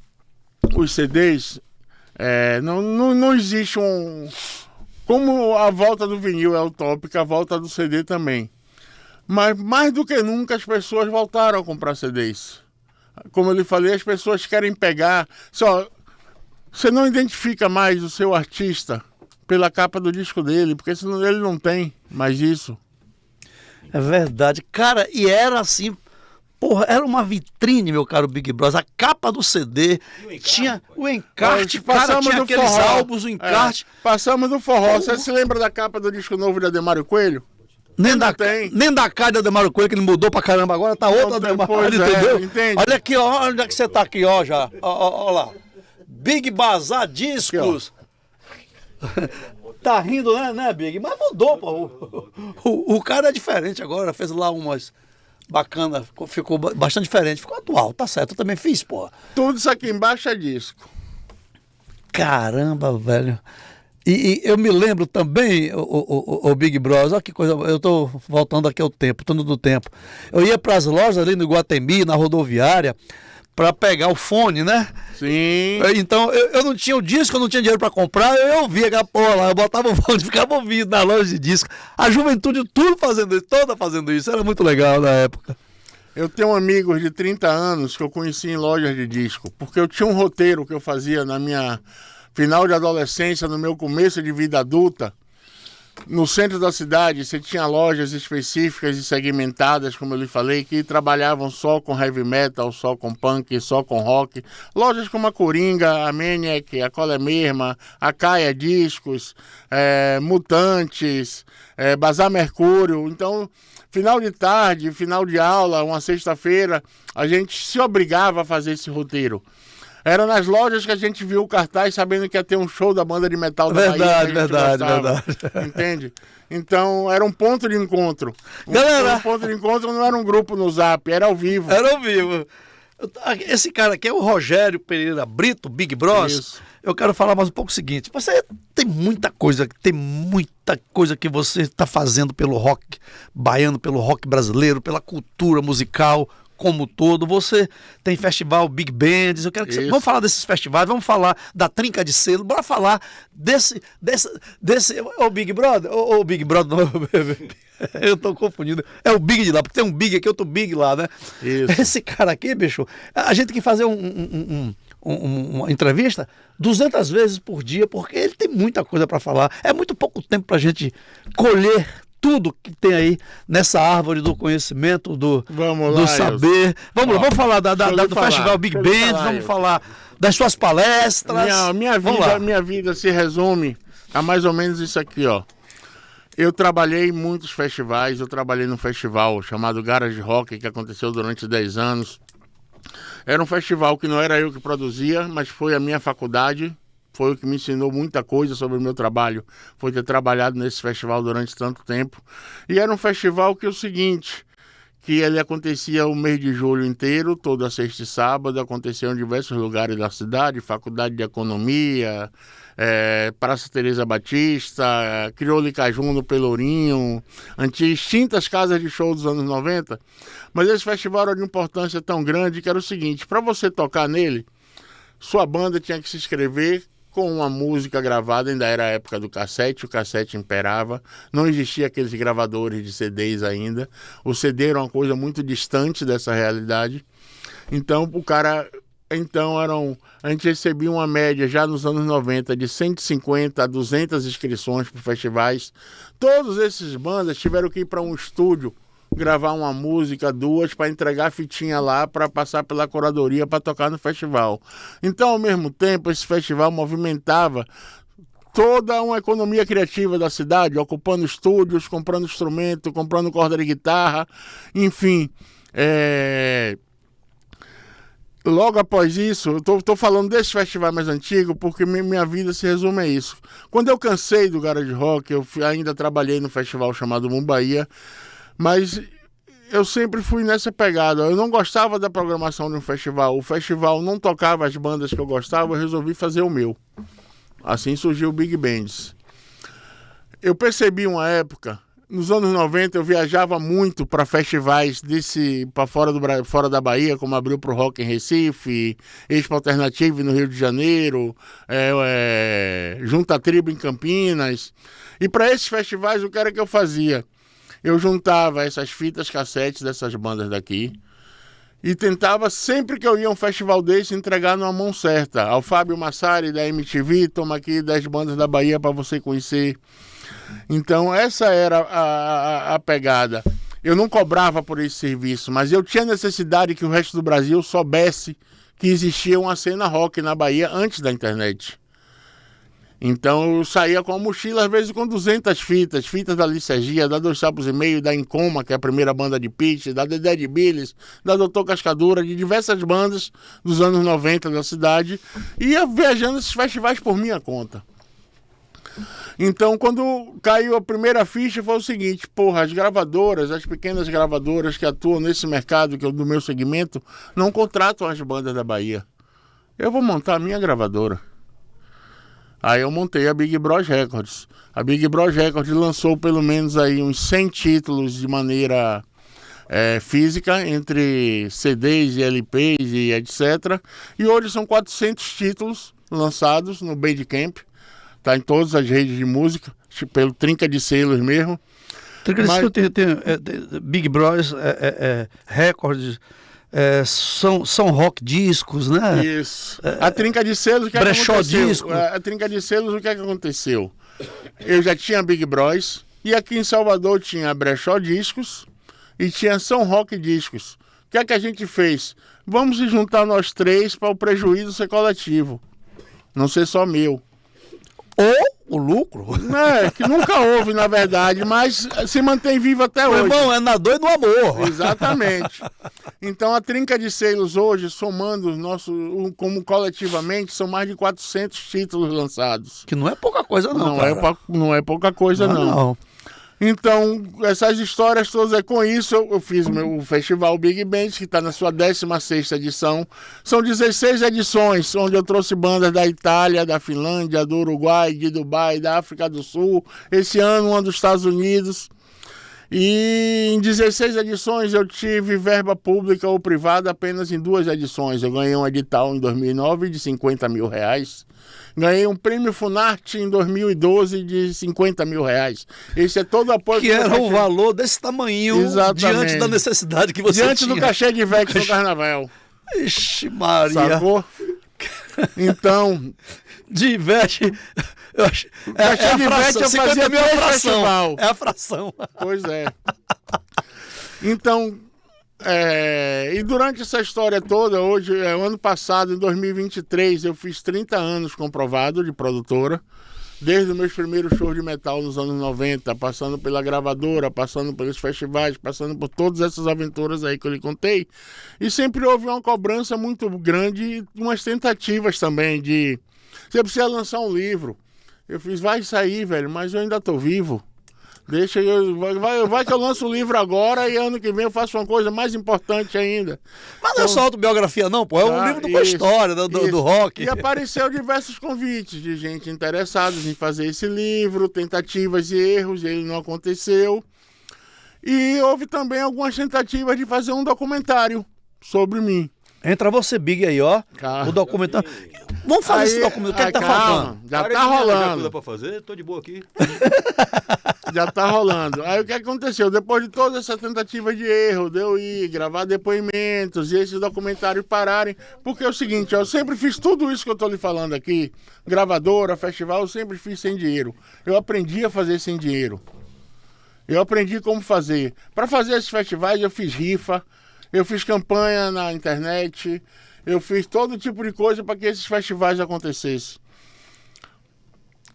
não existe um... Como a volta do vinil é utópica, a volta do CD também. Mas mais do que nunca as pessoas voltaram a comprar CDs. Como eu lhe falei, as pessoas querem pegar... Você não identifica mais o seu artista pela capa do disco dele, porque senão ele não tem mais isso. É verdade. Cara, e era assim, porra, era uma vitrine, meu caro Big Bros. A capa do CD E o encarte, tinha pô? o encarte, Nós cara, passamos tinha do aqueles forró. álbuns, o encarte. Passamos do forró. Você se lembra da capa do disco novo de Ademário Coelho? Nem Não da, tem. nem da cara de Ademário Coelho, que ele mudou pra caramba agora, tá outra tem, Ademário, pois é, entendeu? entende? Olha aqui, ó, onde é que você tá aqui, ó, já. Ó lá. Big Bazar Discos. Tá rindo, né, Big? Mas mudou, pô. O cara é diferente agora, fez lá umas bacana, ficou bastante diferente, ficou atual, tá certo, eu também fiz, pô. Tudo isso aqui embaixo é disco. Caramba, velho. E eu me lembro também, o Big Bros, olha que coisa, eu tô voltando aqui ao tempo, tô no tempo. Eu ia pras lojas ali no Iguatemi, na rodoviária, pra pegar o fone, né? Sim. Então, eu não tinha o disco, eu não tinha dinheiro pra comprar, eu ouvia aquela porra lá, eu botava o fone, ficava ouvindo na loja de disco. A juventude tudo fazendo isso, toda fazendo isso, era muito legal na época. Eu tenho amigos de 30 anos que eu conheci em lojas de disco, porque eu tinha um roteiro que eu fazia na minha final de adolescência, no meu começo de vida adulta. No centro da cidade, você tinha lojas específicas e segmentadas, como eu lhe falei, que trabalhavam só com heavy metal, só com punk, só com rock. Lojas como a Coringa, a Maniac, a Cola Mesma, a Caia Discos, Mutantes, Bazar Mercúrio. Então, final de tarde, final de aula, uma sexta-feira, a gente se obrigava a fazer esse roteiro. Era nas lojas que a gente viu o cartaz sabendo que ia ter um show da banda de metal da Bahia. Verdade. Entende? Então, era um ponto de encontro. Galera! Um ponto de encontro não era um grupo no Zap, era ao vivo. Era ao vivo. Esse cara aqui é o Rogério Pereira Brito, Big Bros. Isso. Eu quero falar mais um pouco o seguinte. Você tem muita coisa que você está fazendo pelo rock baiano, pelo rock brasileiro, pela cultura musical como um todo. Você tem festival Big Bands. Eu quero que vamos falar desses festivais, vamos falar da trinca de selo, bora falar desse ô Big Brother, ô Big Brother, não, eu tô confundindo. É o Big de lá, porque tem um Big aqui, outro Big lá, né? Isso. Esse cara aqui, bicho, a gente tem que fazer uma entrevista 200 vezes por dia, porque ele tem muita coisa para falar. É muito pouco tempo pra gente colher tudo que tem aí nessa árvore do conhecimento, do saber. Vamos lá, vamos falar do Festival Big Bands, vamos falar das suas palestras. Minha vida se resume a mais ou menos isso aqui, ó. Eu trabalhei em muitos festivais, eu trabalhei num festival chamado Garage Rock, que aconteceu durante 10 anos. Era um festival que não era eu que produzia, mas foi a minha faculdade. Foi o que me ensinou muita coisa sobre o meu trabalho, foi ter trabalhado nesse festival durante tanto tempo. E era um festival que é o seguinte, que ele acontecia o mês de julho inteiro, toda sexta e sábado, acontecia em diversos lugares da cidade, Faculdade de Economia, Praça Teresa Batista, Crioulo e Cajun no Pelourinho, extintas casas de show dos anos 90. Mas esse festival era de importância tão grande que era o seguinte, para você tocar nele, sua banda tinha que se inscrever com uma música gravada, ainda era a época do cassete, o cassete imperava, não existia aqueles gravadores de CDs ainda, o CD era uma coisa muito distante dessa realidade, então a gente recebia uma média já nos anos 90 de 150 a 200 inscrições para festivais, todas essas bandas tiveram que ir para um estúdio, gravar uma música, 2, para entregar a fitinha lá, para passar pela curadoria, para tocar no festival. Então, ao mesmo tempo, esse festival movimentava toda uma economia criativa da cidade, ocupando estúdios, comprando instrumento, comprando corda de guitarra, enfim. Logo após isso, eu estou falando desse festival mais antigo porque minha vida se resume a isso. Quando eu cansei do Garage Rock, eu ainda trabalhei no festival chamado Mumbaia, mas eu sempre fui nessa pegada. Eu não gostava da programação de um festival. O festival não tocava as bandas que eu gostava, eu resolvi fazer o meu. Assim surgiu o Big Bands. Eu percebi uma época, nos anos 90 eu viajava muito para festivais para fora da Bahia, como abriu para o Rock em Recife, Expo Alternative no Rio de Janeiro, Junta Tribo em Campinas. E para esses festivais o que era que eu fazia? Eu juntava essas fitas cassetes dessas bandas daqui E tentava, sempre que eu ia a um festival desse, entregar numa mão certa. Ao Fábio Massari, da MTV, toma aqui 10 bandas da Bahia para você conhecer. Então, essa era a pegada. Eu não cobrava por esse serviço, mas eu tinha necessidade que o resto do Brasil soubesse que existia uma cena rock na Bahia antes da internet. Então eu saía com a mochila, às vezes com 200 fitas da Licergia, da Dois Sapos e Meio, da Encoma, que é a primeira banda de pitch, da Dedé de Billis, da Doutor Cascadura, de diversas bandas dos anos 90 da cidade, e ia viajando esses festivais por minha conta. Então, quando caiu a primeira ficha, foi o seguinte: porra, as gravadoras, as pequenas gravadoras que atuam nesse mercado, que é do meu segmento, não contratam as bandas da Bahia. Eu vou montar a minha gravadora. Aí eu montei a Big Bros Records. A Big Bros Records lançou pelo menos aí uns 100 títulos de maneira física, entre CDs e LPs e etc. E hoje são 400 títulos lançados no Bandcamp. Tá em todas as redes de música, pelo Trinca de Selos mesmo. Trinca de Selos tem Big Bros Records, são rock discos, né? Isso. A Trinca de Selos, o que Brechó aconteceu? disco. A Trinca de Selos, o que aconteceu? Eu já tinha Big Bros, e aqui em Salvador tinha a Brechó Discos e tinha São Rock Discos. O que é que a gente fez? Vamos se juntar nós três para o prejuízo ser coletivo, não ser só meu. Ou o lucro. Que nunca houve, na verdade, mas se mantém vivo até hoje. Meu irmão, é na dor e no amor. Exatamente. Então a Trinca de Selos hoje, somando como coletivamente, são mais de 400 títulos lançados. Que não é pouca coisa não, Não é pouca coisa não. Então, essas histórias todas, com isso eu fiz o festival Big Band, que está na sua 16ª edição. São 16 edições, onde eu trouxe bandas da Itália, da Finlândia, do Uruguai, de Dubai, da África do Sul. Esse ano, uma dos Estados Unidos. E em 16 edições eu tive verba pública ou privada apenas em 2 edições. Eu ganhei um edital em 2009 de R$50 mil. Ganhei um prêmio Funarte em 2012 de R$50 mil. Esse é todo o apoio que era um valor desse tamanho. Exatamente. Diante da necessidade que você diante tinha. Do cachê de VEX no carnaval. Ixi, Maria. Sacou? Então... De VEX... Eu acho, cachê de VEX eu fazia mil festival. É a fração. Pois é. Então... e durante essa história toda, hoje, o ano passado, em 2023, eu fiz 30 anos comprovado de produtora, desde os meus primeiros shows de metal nos anos 90, passando pela gravadora, passando pelos festivais, passando por todas essas aventuras aí que eu lhe contei, e sempre houve uma cobrança muito grande e umas tentativas também de... Você precisa lançar um livro. Eu fiz, vai sair, velho, mas eu ainda tô vivo. Deixa eu, vai que eu lanço um livro agora e ano que vem eu faço uma coisa mais importante ainda. Mas não é só autobiografia não, pô, é um livro com a história do rock. E apareceu diversos convites de gente interessada em fazer esse livro, tentativas e erros, e ele não aconteceu. E houve também algumas tentativas de fazer um documentário sobre mim. Entra você, Big, aí, ó. O documentário. Vamos fazer esse documentário. O que é que tá faltando? Já tá rolando. Coisa pra fazer, tô de boa aqui. Já tá rolando. Aí o que aconteceu? Depois de toda essa tentativa de erro, de eu ir gravar depoimentos e esses documentários pararem, porque é o seguinte, eu sempre fiz tudo isso que eu tô lhe falando aqui, gravadora, festival, eu sempre fiz sem dinheiro. Eu aprendi a fazer sem dinheiro. Eu aprendi como fazer. Para fazer esses festivais eu fiz rifa, eu fiz campanha na internet, eu fiz todo tipo de coisa para que esses festivais acontecessem.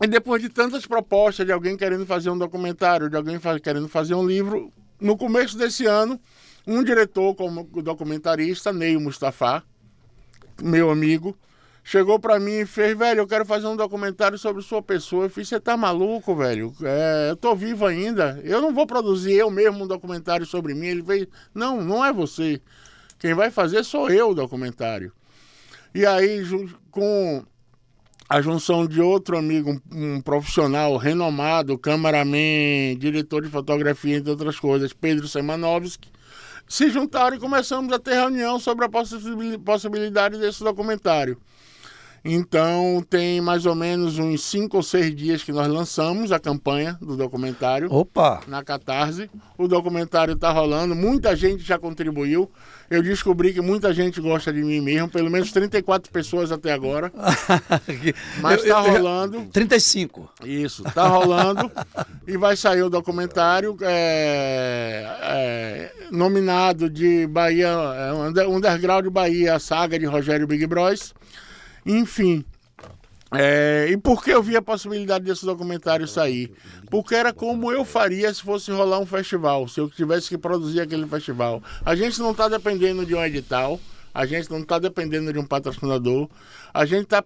E depois de tantas propostas de alguém querendo fazer um documentário, de alguém querendo fazer um livro, no começo desse ano, um diretor como documentarista, Neil Mustafa, meu amigo, chegou para mim e fez, velho, eu quero fazer um documentário sobre sua pessoa. Eu fiz, você tá maluco, velho? Eu tô vivo ainda. Eu não vou produzir eu mesmo um documentário sobre mim. Ele fez, não é você. Quem vai fazer sou eu o documentário. E aí, com a junção de outro amigo, um profissional renomado, cameraman, diretor de fotografia, entre outras coisas, Pedro Semanovski, se juntaram e começamos a ter reunião sobre a possibilidade desse documentário. Então, tem mais ou menos uns 5 ou 6 dias que nós lançamos a campanha do documentário Opa! na Catarse. O documentário está rolando, muita gente já contribuiu. Eu descobri que muita gente gosta de mim mesmo, pelo menos 34 pessoas até agora. Mas está rolando. 35. Isso, está rolando. E vai sair o documentário nominado de Bahia, Underground Bahia, a saga de Rogério Big Bros. Enfim, e por que eu vi a possibilidade desse documentário sair? Porque era como eu faria se fosse rolar um festival, se eu tivesse que produzir aquele festival. A gente não está dependendo de um edital, a gente não está dependendo de um patrocinador, a gente está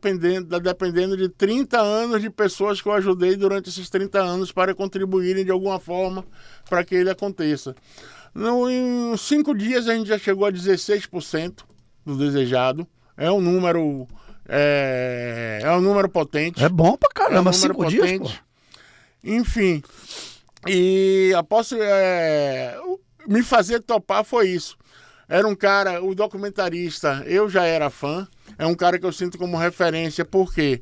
dependendo de 30 anos de pessoas que eu ajudei durante esses 30 anos para contribuírem de alguma forma para que ele aconteça. Em 5 dias a gente já chegou a 16% do desejado, é um número potente. É bom pra caramba, 5 dias, pô. Enfim, e me fazer topar foi isso. Era um cara, o documentarista, eu já era fã, é um cara que eu sinto como referência, por quê?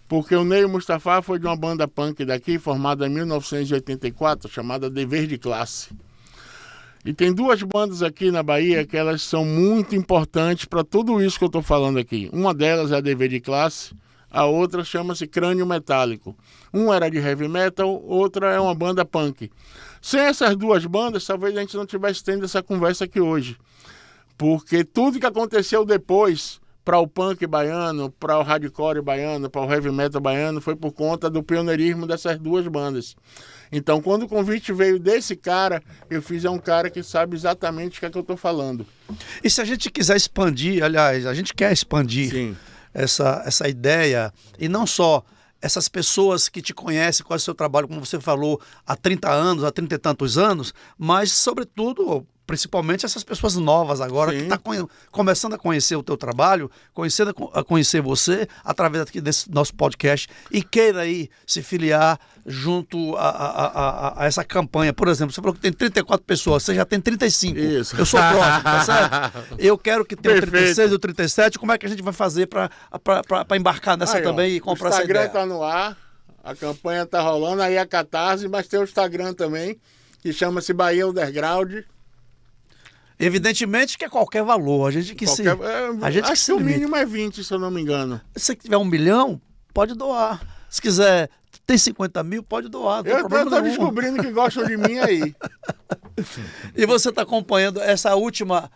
Porque o Ney Mustafa foi de uma banda punk daqui, formada em 1984, chamada Dever de Classe. E tem 2 bandas aqui na Bahia que elas são muito importantes para tudo isso que eu estou falando aqui. Uma delas é a Dever de Classe, a outra chama-se Crânio Metálico. Um era de heavy metal, outra é uma banda punk. Sem essas 2 bandas, talvez a gente não tivesse tendo essa conversa aqui hoje. Porque tudo que aconteceu depois para o punk baiano, para o hardcore baiano, para o heavy metal baiano, foi por conta do pioneirismo dessas 2 bandas. Então, quando o convite veio desse cara, eu fiz um cara que sabe exatamente o que é que eu estou falando. E se a gente quiser expandir, aliás, a gente quer expandir essa ideia, e não só essas pessoas que te conhecem, qual é o seu trabalho, como você falou, há 30 anos, há 30 e tantos anos, mas, sobretudo, principalmente essas pessoas novas agora, que estão começando a conhecer o teu trabalho, a conhecer você, através aqui desse nosso podcast, e queira aí se filiar junto a essa campanha. Por exemplo, você falou que tem 34 pessoas, você já tem 35. Isso. Eu sou próximo, tá certo? Eu quero que tenha o 36 e o 37. Como é que a gente vai fazer para embarcar nessa também e comprar essa ideia? O Instagram está no ar, a campanha está rolando, aí a Catarse, mas tem o Instagram também, que chama-se Bahia Underground. Evidentemente que é qualquer valor. A gente que se. Acho que o mínimo é 20, se eu não me engano. Se tiver 1 milhão, pode doar. Se quiser, tem 50 mil, pode doar. Eu estou descobrindo que gostam de mim aí. E você está acompanhando essa última.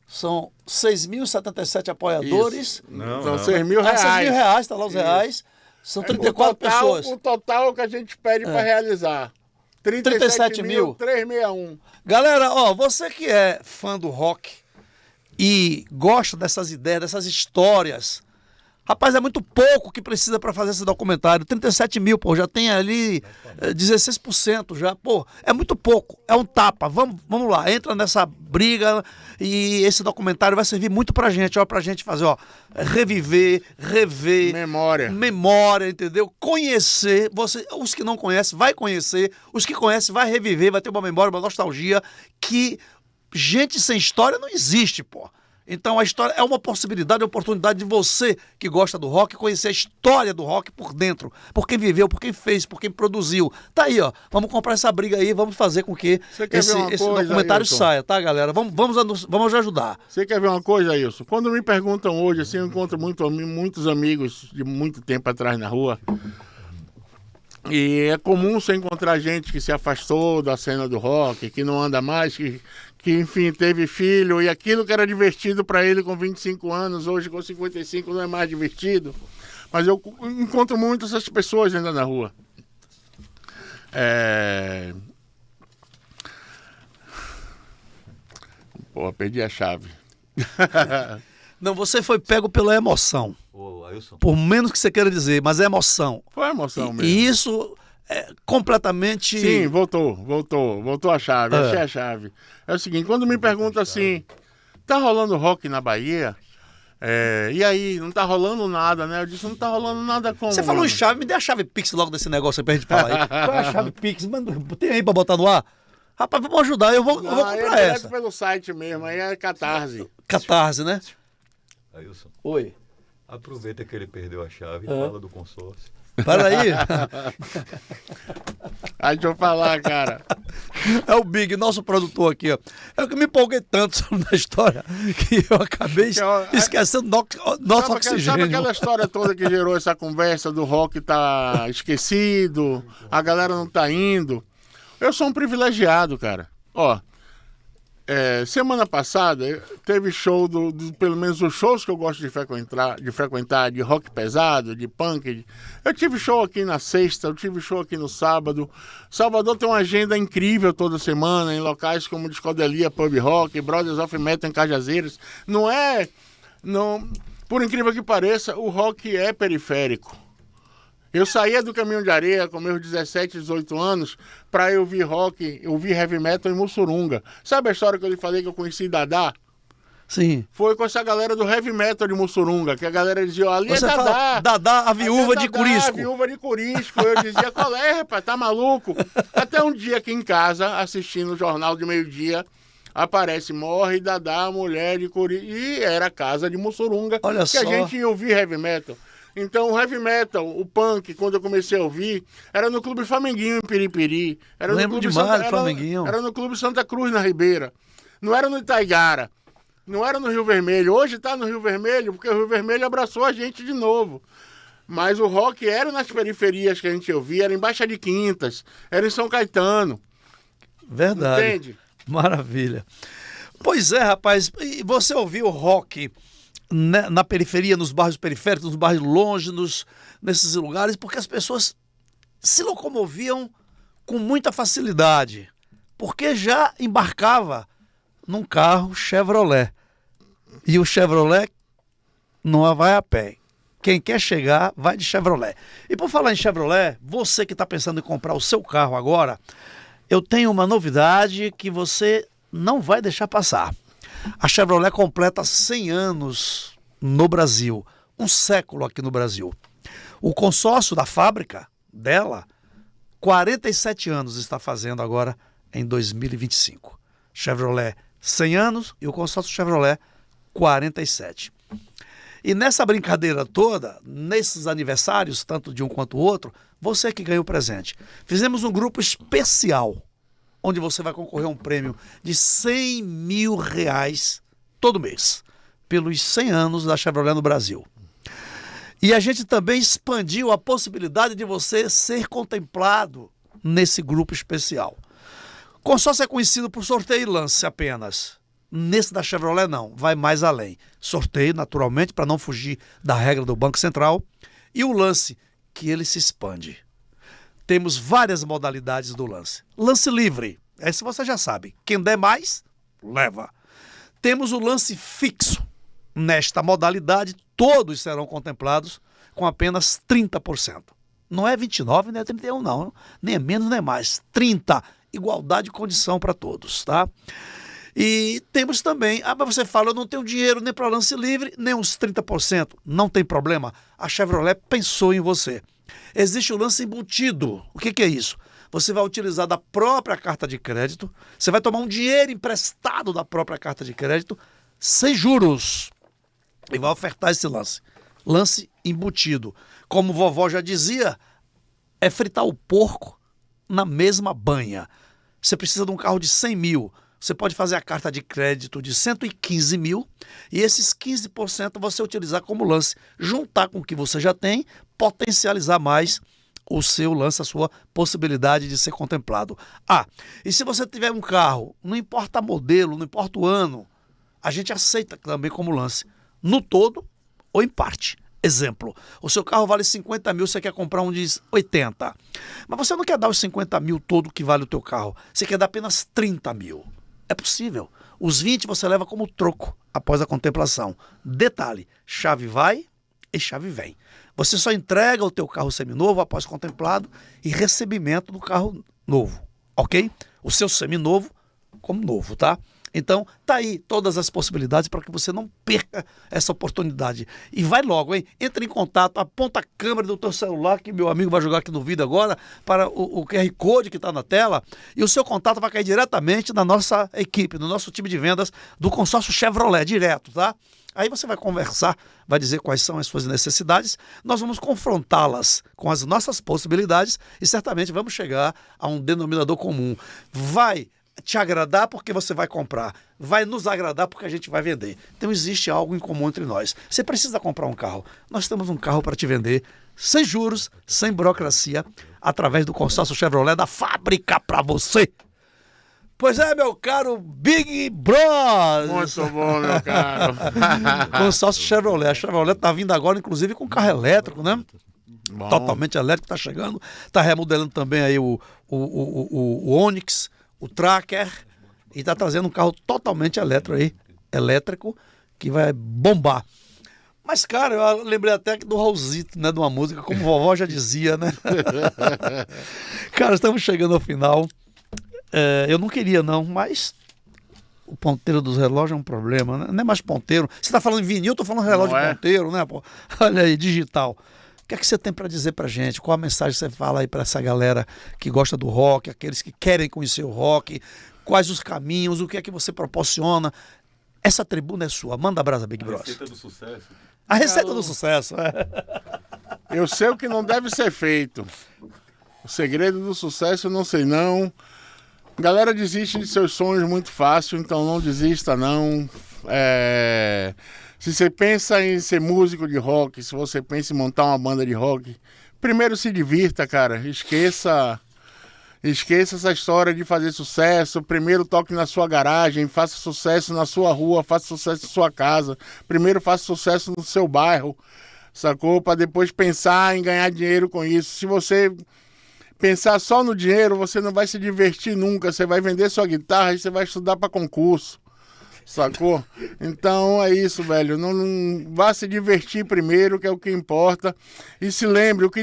São 6.077 apoiadores. São 6 mil reais. 6 mil reais, está lá os reais. São 34 pessoas. O total é o que a gente pede para realizar. 37.361. Galera, você que é fã do rock e gosta dessas ideias, dessas histórias, rapaz, é muito pouco que precisa para fazer esse documentário. 37 mil, pô, já tem ali 16% já, pô, é muito pouco, é um tapa. Vamos lá, entra nessa briga e esse documentário vai servir muito pra gente, pra gente fazer, reviver, rever. Memória, entendeu? Conhecer, os que não conhecem, vai conhecer, os que conhecem, vai reviver, vai ter uma memória, uma nostalgia, que gente sem história não existe, pô. Então a história é uma possibilidade, uma oportunidade de você que gosta do rock conhecer a história do rock por dentro, por quem viveu, por quem fez, por quem produziu. Tá aí, vamos comprar essa briga aí, vamos fazer com que esse documentário saia, tá, galera? Vamos ajudar. Você quer ver uma coisa, Wilson? Quando me perguntam hoje, assim, eu encontro muitos amigos de muito tempo atrás na rua, e é comum você encontrar gente que se afastou da cena do rock, que não anda mais, que enfim, teve filho, e aquilo que era divertido para ele com 25 anos, hoje com 55 não é mais divertido. Mas eu encontro muito essas pessoas ainda na rua. Pô, perdi a chave. Não, você foi pego pela emoção. Por menos que você queira dizer, mas é emoção. Foi emoção mesmo. E isso é completamente... Sim, voltou a chave, achei a chave. É o seguinte, quando me perguntam assim, tá rolando rock na Bahia? E aí, não tá rolando nada, né? Eu disse, não tá rolando nada como? Você falou em chave, me dê a chave Pix logo desse negócio aí pra gente falar aí. Qual é a chave Pix? Tem aí pra botar no ar? Rapaz, vamos ajudar, eu vou comprar essa. Pelo site mesmo, aí é Catarse. Catarse, né? Ailson. Oi. Aproveita que ele perdeu a chave e fala do consórcio. Para aí. Aí deixa eu falar, cara. É o Big, nosso produtor aqui, ó. É o que me empolguei tanto sobre a história que eu acabei esquecendo nosso Sabe oxigênio. aquela história toda que gerou essa conversa do rock tá esquecido, a galera não tá indo? Eu sou um privilegiado, cara. Ó, semana passada teve show pelo menos os shows que eu gosto de frequentar de rock pesado, de punk. Eu tive show aqui na sexta, eu tive show aqui no sábado. Salvador tem uma agenda incrível toda semana em locais como Discodelia, Pub Rock, Brothers of Metal em Cajazeiras. Por incrível que pareça, o rock é periférico. Eu saía do Caminho de Areia com meus 17, 18 anos para eu ouvir rock, ouvir heavy metal em Mussurunga. Sabe a história que eu lhe falei que eu conheci Dadá? Sim. Foi com essa galera do heavy metal de Mussurunga, que a galera dizia, ó, ali Você é Dadá. fala, Dadá, a viúva de Dadá, Curisco. A viúva de Curisco. Eu dizia, qual é, rapaz, tá maluco? Até um dia aqui em casa, assistindo o Jornal de Meio-Dia, aparece, morre Dadá, mulher de Curisco. E era a casa de Mussurunga, Olha que só. a gente ia ouvir heavy metal. Então o heavy metal, o punk, quando eu comecei a ouvir, era no Clube Flamenguinho em Piripiri. Era Lembro no Clube demais do Flamenguinho. Era no Clube Santa Cruz, na Ribeira. Não era no Itaigara. Não era no Rio Vermelho. Hoje está no Rio Vermelho, porque o Rio Vermelho abraçou a gente de novo. Mas o rock era nas periferias que a gente ouvia, era em Baixa de Quintas, era em São Caetano. Verdade. Entende? Maravilha. Pois é, rapaz. E você ouviu rock na periferia, nos bairros periféricos, nos bairros longe, nesses lugares, porque as pessoas se locomoviam com muita facilidade, porque já embarcava num carro Chevrolet. E o Chevrolet não vai a pé. Quem quer chegar, vai de Chevrolet. E por falar em Chevrolet, você que está pensando em comprar o seu carro agora, eu tenho uma novidade que você não vai deixar passar. A Chevrolet completa 100 anos no Brasil, um século aqui no Brasil. O consórcio da fábrica dela, 47 anos está fazendo agora em 2025. Chevrolet 100 anos e o consórcio Chevrolet 47. E nessa brincadeira toda, nesses aniversários, tanto de um quanto o outro, você que ganhou o presente. Fizemos um grupo especial, onde você vai concorrer a um prêmio de R$100 mil todo mês, pelos 100 anos da Chevrolet no Brasil. E a gente também expandiu a possibilidade de você ser contemplado nesse grupo especial. Consórcio é conhecido por sorteio e lance apenas. Nesse da Chevrolet não, vai mais além. Sorteio, naturalmente, para não fugir da regra do Banco Central. E o lance, que ele se expande. Temos várias modalidades do lance. Lance livre, esse você já sabe. Quem der mais, leva. Temos o lance fixo. Nesta modalidade, todos serão contemplados com apenas 30%. Não é 29%, nem é 31%, não. Nem é menos, nem é mais. 30%. Igualdade de condição para todos, tá? E temos também, mas você fala, eu não tenho dinheiro nem para lance livre, nem uns 30%. Não tem problema, a Chevrolet pensou em você. Existe o lance embutido. O que é isso? Você vai utilizar da própria carta de crédito, você vai tomar um dinheiro emprestado da própria carta de crédito, sem juros, e vai ofertar esse lance. Lance embutido. Como vovó já dizia, é fritar o porco na mesma banha. Você precisa de um carro de 100 mil, você pode fazer a carta de crédito de 115 mil e esses 15% você utilizar como lance, juntar com o que você já tem, potencializar mais o seu lance, a sua possibilidade de ser contemplado. E se você tiver um carro, não importa modelo, não importa o ano, a gente aceita também como lance, no todo ou em parte. Exemplo, o seu carro vale 50 mil, você quer comprar um de 80. Mas você não quer dar os 50 mil todo que vale o teu carro, você quer dar apenas 30 mil. É possível. Os 20 você leva como troco após a contemplação. Detalhe, chave vai e chave vem. Você só entrega o teu carro seminovo após contemplado e recebimento do carro novo, ok? O seu seminovo como novo, tá? Então, tá aí todas as possibilidades para que você não perca essa oportunidade. E vai logo, hein? Entra em contato, aponta a câmera do teu celular, que meu amigo vai jogar aqui no vídeo agora, para o QR Code que está na tela, e o seu contato vai cair diretamente na nossa equipe, no nosso time de vendas do consórcio Chevrolet, direto, tá? Aí você vai conversar, vai dizer quais são as suas necessidades, nós vamos confrontá-las com as nossas possibilidades e certamente vamos chegar a um denominador comum. Vai te agradar porque você vai comprar, vai nos agradar porque a gente vai vender. Então existe algo em comum entre nós. Você precisa comprar um carro, nós temos um carro para te vender, sem juros, sem burocracia, através do consórcio Chevrolet da fábrica para você. Pois é, meu caro Big Bros. Muito bom, meu caro. Consórcio Chevrolet. A Chevrolet está vindo agora, inclusive, com carro elétrico, né? Bom. Totalmente elétrico, está chegando. Está remodelando também aí o Onix, o Tracker, e está trazendo um carro totalmente elétrico, que vai bombar. Mas, cara, eu lembrei até do Raulzito, né, de uma música, como vovó já dizia, né? Cara, estamos chegando ao final. Eu não queria, não, mas o ponteiro dos relógios é um problema, né? Não é mais ponteiro. Você está falando em vinil, eu estou falando relógio de ponteiro, né, pô? Olha aí, digital. O que é que você tem para dizer para gente? Qual a mensagem você fala aí para essa galera que gosta do rock, aqueles que querem conhecer o rock? Quais os caminhos? O que é que você proporciona? Essa tribuna é sua. Manda brasa, Big Bros. A receita do sucesso. A receita do sucesso. Eu sei o que não deve ser feito. O segredo do sucesso eu não sei não. Galera desiste de seus sonhos muito fácil, então não desista não. Se você pensa em ser músico de rock, se você pensa em montar uma banda de rock, primeiro se divirta, cara. Esqueça essa história de fazer sucesso. Primeiro toque na sua garagem, faça sucesso na sua rua, faça sucesso na sua casa. Primeiro faça sucesso no seu bairro, sacou? Para depois pensar em ganhar dinheiro com isso. Se você pensar só no dinheiro, você não vai se divertir nunca. Você vai vender sua guitarra e você vai estudar para concurso, sacou? Então é isso, velho. Não vá se divertir primeiro, que é o que importa. E se lembre, o que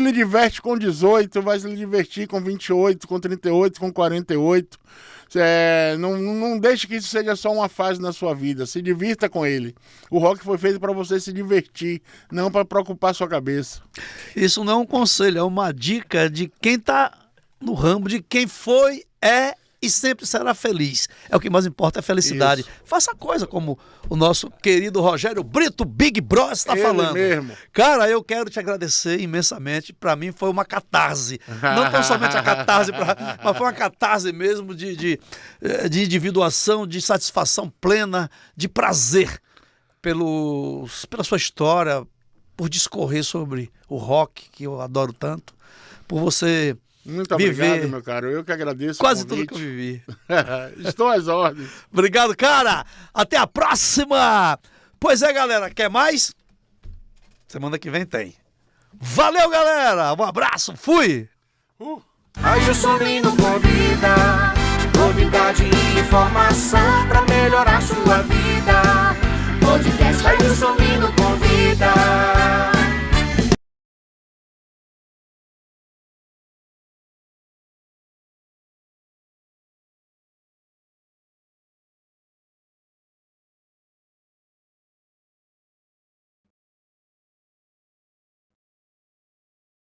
lhe diverte com 18 vai se lhe divertir com 28, com 38, com 48. Não deixe que isso seja só uma fase na sua vida. Se divirta com ele. O rock foi feito para você se divertir, não para preocupar sua cabeça. Isso não é um conselho, é uma dica de quem tá no ramo, de quem foi, e sempre será feliz. É o que mais importa, é a felicidade. Isso. Faça coisa como o nosso querido Rogério Brito, Big Bros, está falando. Mesmo. Cara, eu quero te agradecer imensamente. Para mim foi uma catarse. Não tão somente a catarse, mas foi uma catarse mesmo de individuação, de satisfação plena, de prazer pela sua história, por discorrer sobre o rock, que eu adoro tanto, por você... Muito obrigado, meu caro. Eu que agradeço. Quase tudo que eu vivi. Estou às ordens. Obrigado, cara. Até a próxima. Pois é, galera. Quer mais? Semana que vem tem. Valeu, galera. Um abraço. Fui. Aí o Somino convida. Novidade e informação pra melhorar sua vida. Podcast Aí o Somino convida.